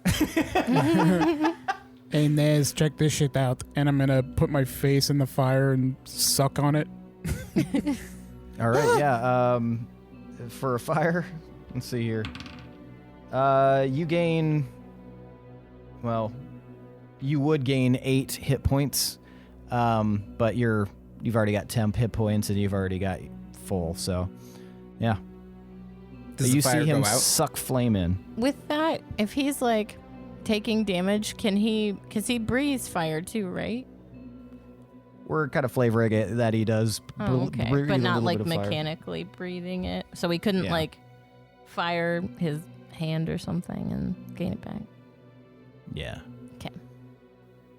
Hey, Nez, check this shit out. And I'm going to put my face in the fire and suck on it. All right, yeah. For a fire, let's see here. You gain... Well, you would gain 8 hit points, but you've already got 10 hit points and you've already got full, so yeah. Does you the fire see him go out? suck flame in. With that, if he's like taking damage, can he? Because he breathes fire too, right? We're kind of flavoring it that he does. Oh, okay, breathe but a not little like bit of fire. mechanically breathing it, so he couldn't Yeah. like fire his hand or something and gain it back. Yeah. Okay.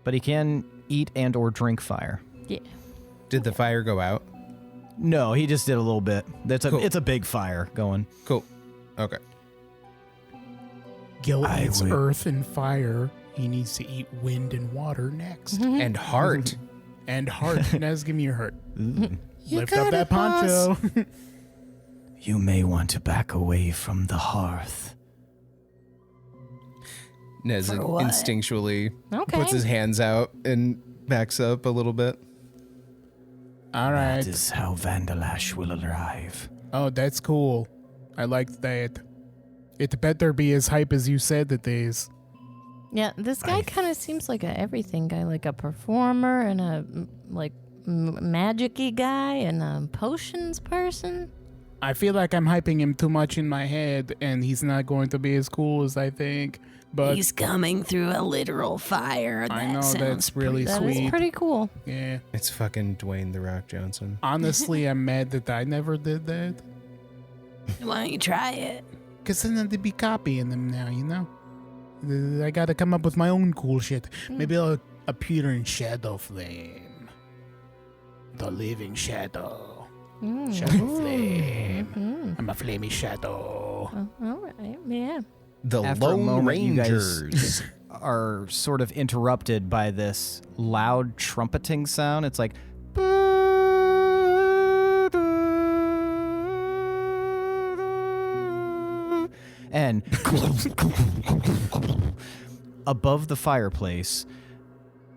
But he can eat and or drink fire. Yeah. Did the fire go out? No, he just did a little bit. Cool. It's a big fire going. Cool. Okay. Gil I eats would- earth and fire. He needs to eat wind and water next. And heart. And heart. Nez, give me your heart. Ooh. Lift up that poncho. You may want to back away from the hearth. Nez For what? instinctually Okay. puts his hands out and backs up a little bit. All right. That is how Vandalash will arrive. Oh, that's cool. I like that. It better be as hype as you said it is. Yeah, this guy kind of seems like a everything guy, like a performer and a magic-y guy and a potions person. I feel like I'm hyping him too much in my head, and he's not going to be as cool as I think. But He's coming through a literal fire. I That know sounds that's really That is sweet. pretty cool. Yeah. It's fucking Dwayne The Rock Johnson. Honestly, I'm mad that I never did that. Why don't you try it? Because then they'd be copying them now, you know? I gotta come up with my own cool shit. Maybe I'll appear in Shadow Flame. The living shadow. Shadow Flame. I'm a flamey shadow. All right, yeah. The After a Lone moment, you guys Rangers. are sort of interrupted by this loud trumpeting sound. It's like. And above the fireplace,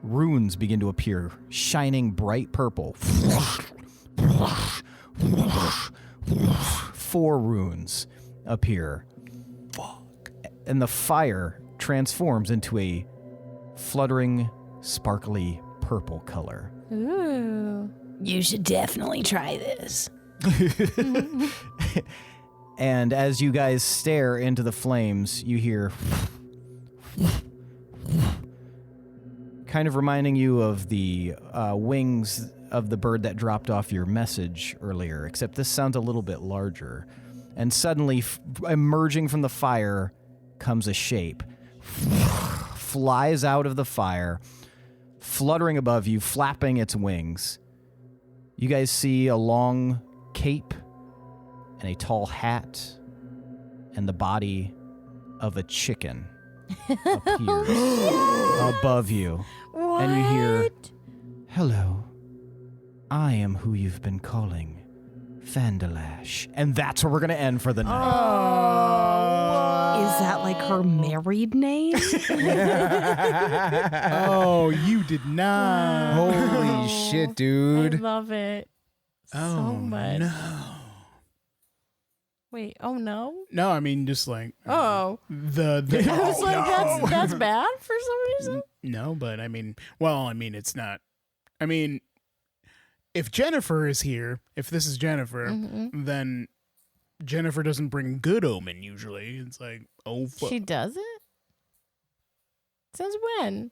runes begin to appear, shining bright purple. 4 runes appear. And the fire transforms into a fluttering, sparkly purple color. Ooh. You should definitely try this. And as you guys stare into the flames, you hear kind of reminding you of the wings of the bird that dropped off your message earlier, except this sounds a little bit larger. And suddenly, emerging from the fire comes a shape. Flies out of the fire, fluttering above you, flapping its wings. You guys see a long cape and a tall hat and the body of a chicken appears above you. What? And you hear, "Hello, I am who you've been calling, Vandalash." And that's where we're going to end for the night. Is that like her married name? Oh, you did not. Holy shit, I dude. love it so Oh, much. no. Wait, oh no? No, I mean, just like Oh. the I was like, that's bad for some reason. No, but I mean, well, I mean, it's not. I mean, if Jennifer is here, if this is Jennifer, then Jennifer doesn't bring good omen usually. It's like, oh, fuck. She doesn't? Since when?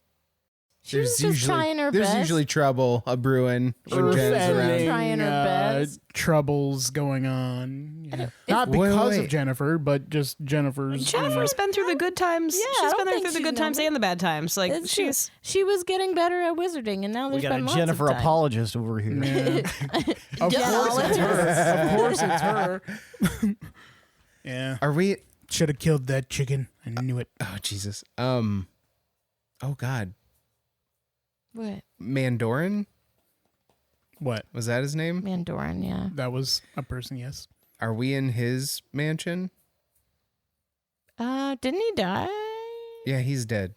She There's was just trying her best. usually trouble a brewing when Earth Jen's around. ending, Trying her best. troubles going on. Yeah. Not Wait, because of wait. Jennifer, but just Jennifer's. Jennifer's been through the good times. Yeah, I she's don't been there think through the she's good times never- and the bad times. Like It's true. she's She was getting better at wizarding, and now We there's got been a lots Jennifer of time. apologist over here. Yeah. Of course it's her. Of course it's her. Yeah. Are we? Should have killed that chicken. I knew it. Oh Jesus. Oh God. What? Mandorin? What? Was that his name? Mandoran, yeah. That was a person, yes. Are we in his mansion? Didn't he die? Yeah, he's dead.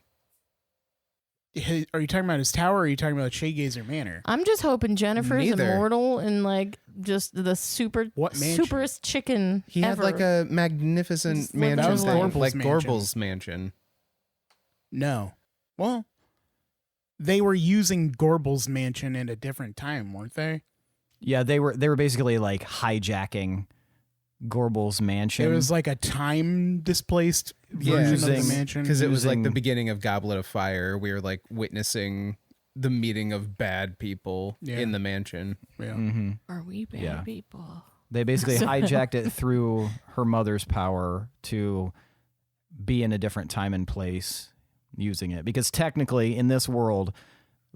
Are you talking about his tower or are you talking about Shaygazer Manor? I'm just hoping Jennifer's Neither. immortal and like just the What mansion? superest chicken He ever. had like a magnificent Just lived mansion, his thing, life. like Gorbel's Gorbel's mansion. No. Well, they were using Gorbel's mansion at a different time, weren't they? Yeah, they were basically like hijacking Gorbel's mansion. It was like a time displaced Yeah, version of the using- mansion. Because it was like the Using- beginning of Goblet of Fire. We were like witnessing the meeting of bad people Yeah. in the mansion. Yeah. Mhm. Are we bad Yeah. people? They basically hijacked it through her mother's power to be in a different time and place using it because technically in this world,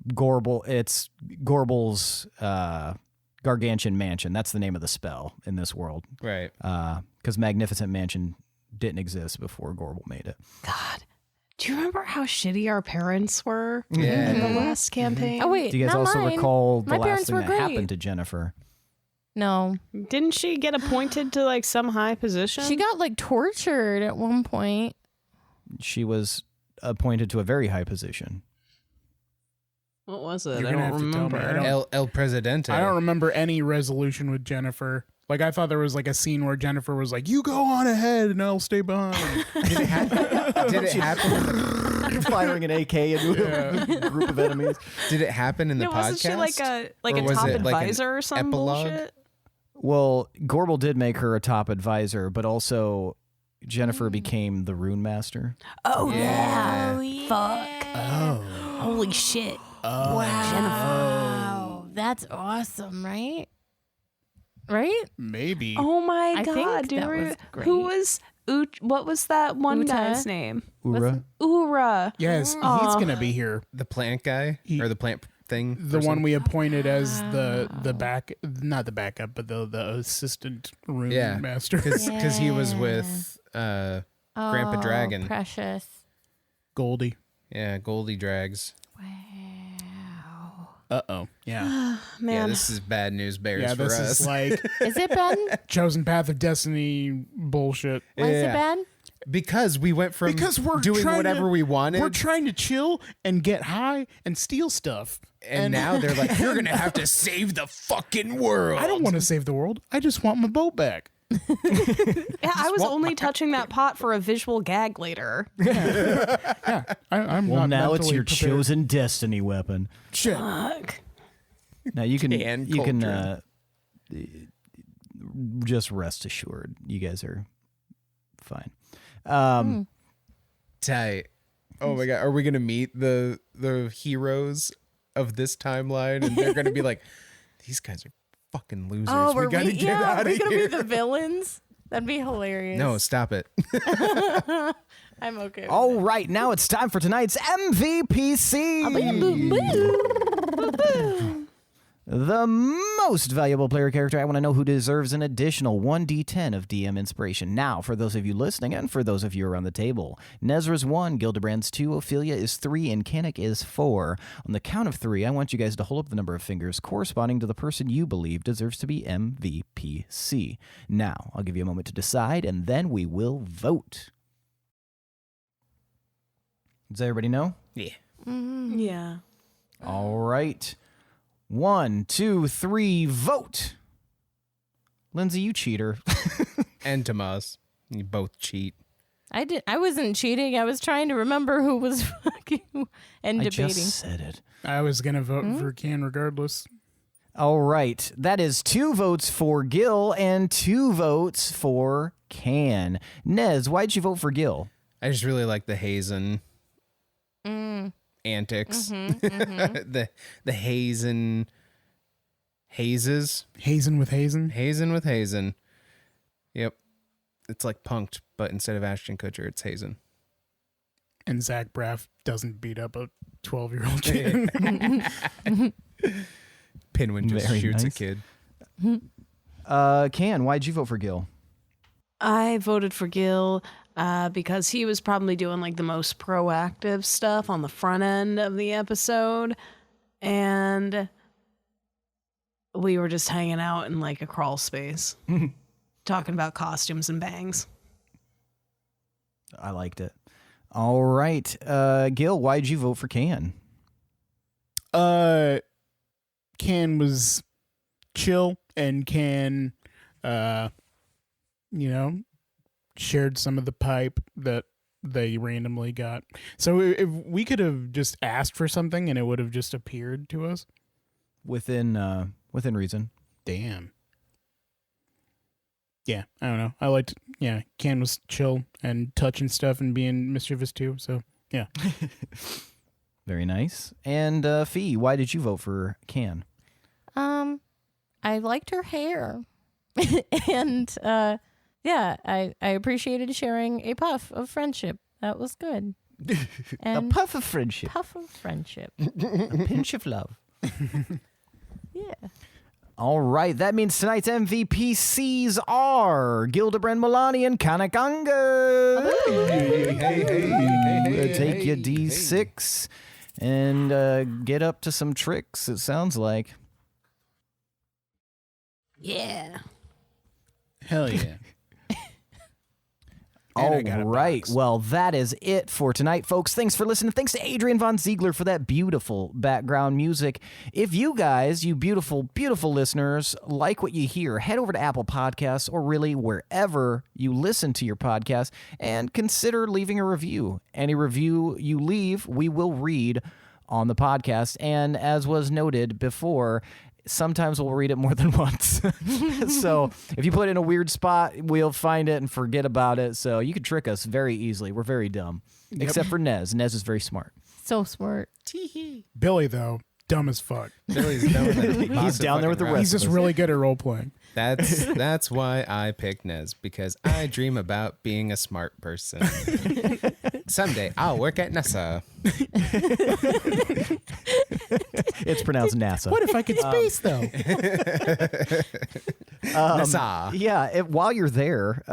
it's Gorbel's Gargantuan Mansion. That's the name of the spell in this world. Right. Because Magnificent Mansion didn't exist before Gorbel made it. God. Do you remember how shitty our parents were Yeah. in the last campaign? Oh wait, Do you guys not also mine. recall the My last parents thing were that great. happened to Jennifer? No, Didn't she get appointed to like some high position? she got like tortured at one point. She was appointed to a very high position. What was it? You're I gonna don't have to tell me. remember. El Presidente. I don't remember any resolution with Jennifer. Like, I thought there was like a scene where Jennifer was like, "You go on ahead and I'll stay behind." Did it happen? Firing an AK into a group of enemies. Did it happen in the Yeah, podcast? wasn't she like a Or was top it like an advisor or some epilogue? bullshit? Well, Gorbel did make her a top advisor, but also Jennifer became the Rune Master. Oh, Yeah. yeah. Fuck. Oh. Holy shit. Wow, that's awesome, right? Right? Maybe. Oh my I god, think dude. that was great. Who was what was that one Uta? guy's name? Ura. Ura. Yes, he's gonna be here. The plant guy or the plant thing? The person? one we appointed as the not the backup, but the assistant rune Yeah. master. Because he was with Grandpa Dragon. Precious. Goldie. Yeah, Goldie Drags. Uh-oh. Yeah. Man. Yeah, this is bad news bears Yeah, for this us. is like Is it Ben? chosen path of destiny bullshit. Why is it Ben? Because we went from Because we're doing trying whatever to- we wanted, We're trying to chill and get high and steal stuff. and now they're like, you're gonna have to save the fucking world. I don't want to save the world. I just want my boat back. Yeah, I was only touching that pot for a visual gag later. Yeah, I'm Well, not now it's mentally your prepared. chosen destiny weapon. Shit. Fuck. Now you can Culture. just rest assured, you guys are fine. Tight. Oh my god, are we gonna meet the heroes of this timeline? And they're gonna be like, these guys are fucking losers. We gotta get out of we're gonna here. be the villains. That'd be hilarious. No, stop it. I'm okay. With All right, now it's time for tonight's MVPC. The most valuable player character. I want to know who deserves an additional 1d10 of DM inspiration. Now, for those of you listening and for those of you around the table, Nezrah's 1, Gildebrand's 2, Ophelia is 3, and Kanak is 4. On the count of 3, I want you guys to hold up the number of fingers corresponding to the person you believe deserves to be MVPC. Now, I'll give you a moment to decide, and then we will vote. Does everybody know? Yeah. Yeah. All right. 1, 2, 3, vote. Lindsey, you cheater. And Tomas. You both cheat. I wasn't cheating. I was trying to remember who was fucking and I debating. just said it. I was gonna vote for Can regardless. All right. That is 2 votes for Gil and 2 votes for Can. Nez, why'd you vote for Gil? I just really like the Hazen antics. the Hazen hazes. Hazen with Hazen. Hazen with Hazen. Yep. It's like Punked, but instead of Ashton Kutcher, it's Hazen. And Zach Braff doesn't beat up a 12-year-old kid. Pinwin just Very shoots nice. a kid. Can, why'd you vote for Gil? I voted for Gil because he was probably doing like the most proactive stuff on the front end of the episode. And we were just hanging out in like a crawl space, talking about costumes and bangs. I liked it. All right. Gil, why'd you vote for Can? Can was chill and Can, shared some of the pipe that they randomly got. So if we could have just asked for something and it would have just appeared to us. Within reason. Damn. Yeah, I don't know. I liked, Can was chill and touching stuff and being mischievous too. So, yeah. Very nice. And Fee, why did you vote for Can? I liked her hair. And I appreciated sharing a puff of friendship. That was good. A And puff of friendship. puff of friendship. A pinch of love. Yeah. All right, that means tonight's MVPCs are Gildebrand, Molani, and Kanak, Anga. Take your D6 and get up to some tricks, it sounds like. Yeah. Hell yeah. All right. Well, that is it for tonight, folks. Thanks for listening. Thanks to Adrian Von Ziegler for that beautiful background music. If you guys, you beautiful, beautiful listeners, like what you hear, head over to Apple Podcasts or really wherever you listen to your podcast and consider leaving a review. Any review you leave, we will read on the podcast. And as was noted before, sometimes we'll read it more than once. So if you put it in a weird spot, we'll find it and forget about it. So you can trick us very easily. We're very dumb. Except for Nez. Nez is very smart. So smart. Billy, though, dumb as fuck. Billy's down with He's down there with the rest. He's just really good at role playing. That's why I picked Nez, because I dream about being a smart person. Someday I'll work at NASA. It's pronounced NASA. What if I could space, though? NASA. Yeah, while you're there,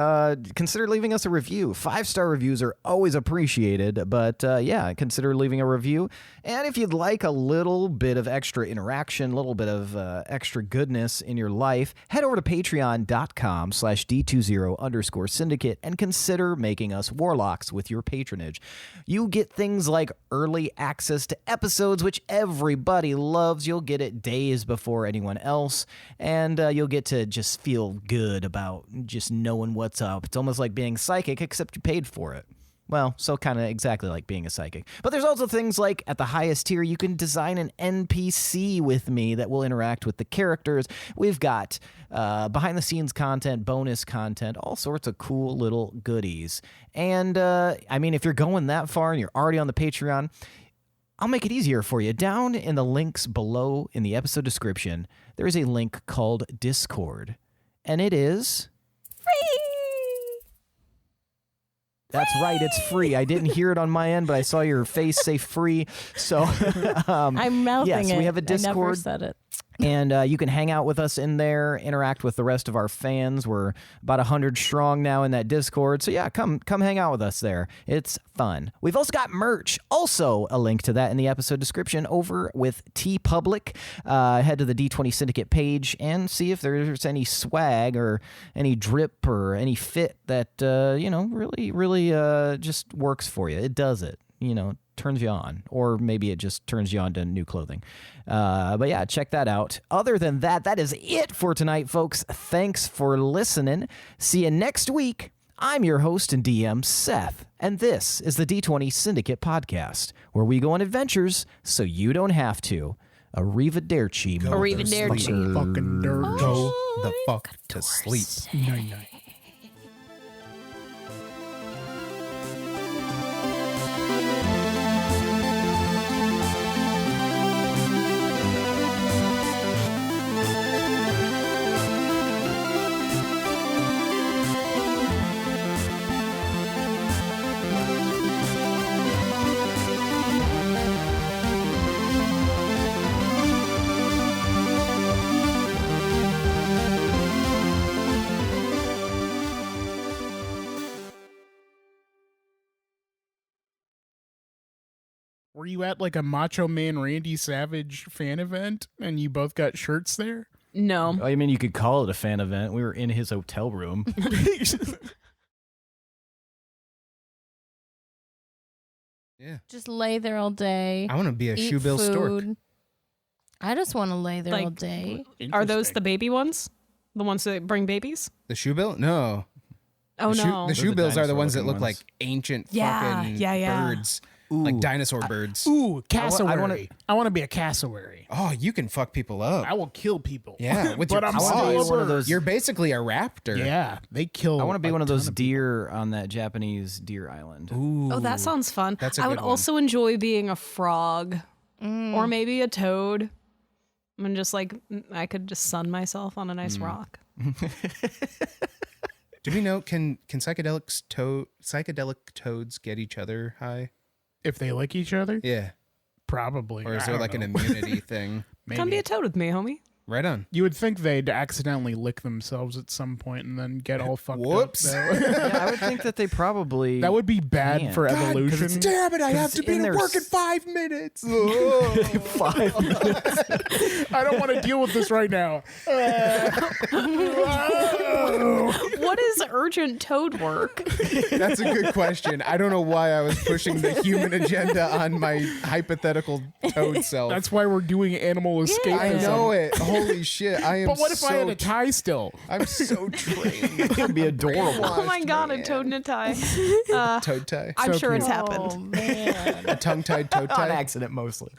consider leaving us a review. 5-star reviews are always appreciated, but yeah, consider leaving a review. And if you'd like a little bit of extra interaction, a little bit of extra goodness in your life, head over to patreon.com/D20_syndicate and consider making us warlocks with your patronage. You get things like early access to episodes, which everybody loves. You'll get it days before anyone else, and you'll get to just feel good about just knowing what's up. It's almost like being psychic, except you paid for it. Well, so kind of exactly like being a psychic. But there's also things like, at the highest tier, you can design an NPC with me that will interact with the characters. We've got behind-the-scenes content, bonus content, all sorts of cool little goodies. And, I mean, if you're going that far and you're already on the Patreon, I'll make it easier for you. Down in the links below in the episode description, there is a link called Discord. And it is... Free! That's right, it's free. I didn't hear it on my end, but I saw your face say free. So I'm mouthing yes, it. we have a I never Discord. said it. And you can hang out with us in there, interact with the rest of our fans. We're about 100 strong now in that Discord. So yeah, come hang out with us there. It's fun. We've also got merch. Also a link to that in the episode description over with TeePublic. Head to the D20 Syndicate page and see if there's any swag or any drip or any fit that, really just works for you. It does it, turns you on, or maybe it just turns you on to new clothing. But yeah, check that out. Other than that, that is it for tonight, folks. Thanks for listening. See you next week. I'm your host and DM, Seth, and this is the D20 Syndicate podcast, where we go on adventures so you don't have to. Arrivederci. Arrivederci. Fucking nerd. Go the fuck to sleep. Night-night. Were you at like a Macho Man Randy Savage fan event and you both got shirts there? No. I mean, you could call it a fan event. We were in his hotel room. Yeah. Just lay there all day. I want to be a eat shoebill stork. food. I just want to lay there all Like, day. Are those the baby ones? The ones that bring babies? The shoebill? No. Oh, the no. The Those are shoebills are the ones that dinosaur-looking look like ones. ancient Yeah, fucking yeah. birds. Like dinosaur birds. Ooh, cassowary. I I want to be a cassowary. Oh, you can fuck people up. I will kill people. Yeah, with but your I'm claws. still a one of bird. those- You're basically a raptor. Yeah, they kill. I want to be a one of ton those people. deer on that Japanese deer island. Ooh. Oh, that sounds fun. That's a I would good one. also enjoy being a frog or maybe a toad. And just like, I could just sun myself on a nice rock. Do we know, can psychedelic toads get each other high? If they lick each other? Yeah. Probably. Or is I there don't like an know. immunity thing? Maybe. Come be a toad with me, homie. Right on. You would think they'd accidentally lick themselves at some point and then get all fucked Whoops. up. though. Yeah, I would think that they probably. That would be bad can't. for God, 'cause evolution. it's- Damn it, I have to be in to their work in s- 5 minutes. 5 minutes. I don't want to deal with this right now. What is urgent toad work? That's a good question. I don't know why I was pushing the human agenda on my hypothetical toad self. That's why we're doing animal escapism. I know it. Holy shit. I am But what if I had a so tie still? I'm so trained. It'd be adorable. Oh my god, a toad in a tie. Toad tie. I'm So sure it's cute. happened. Man. A tongue-tied toad On tie. accident, mostly.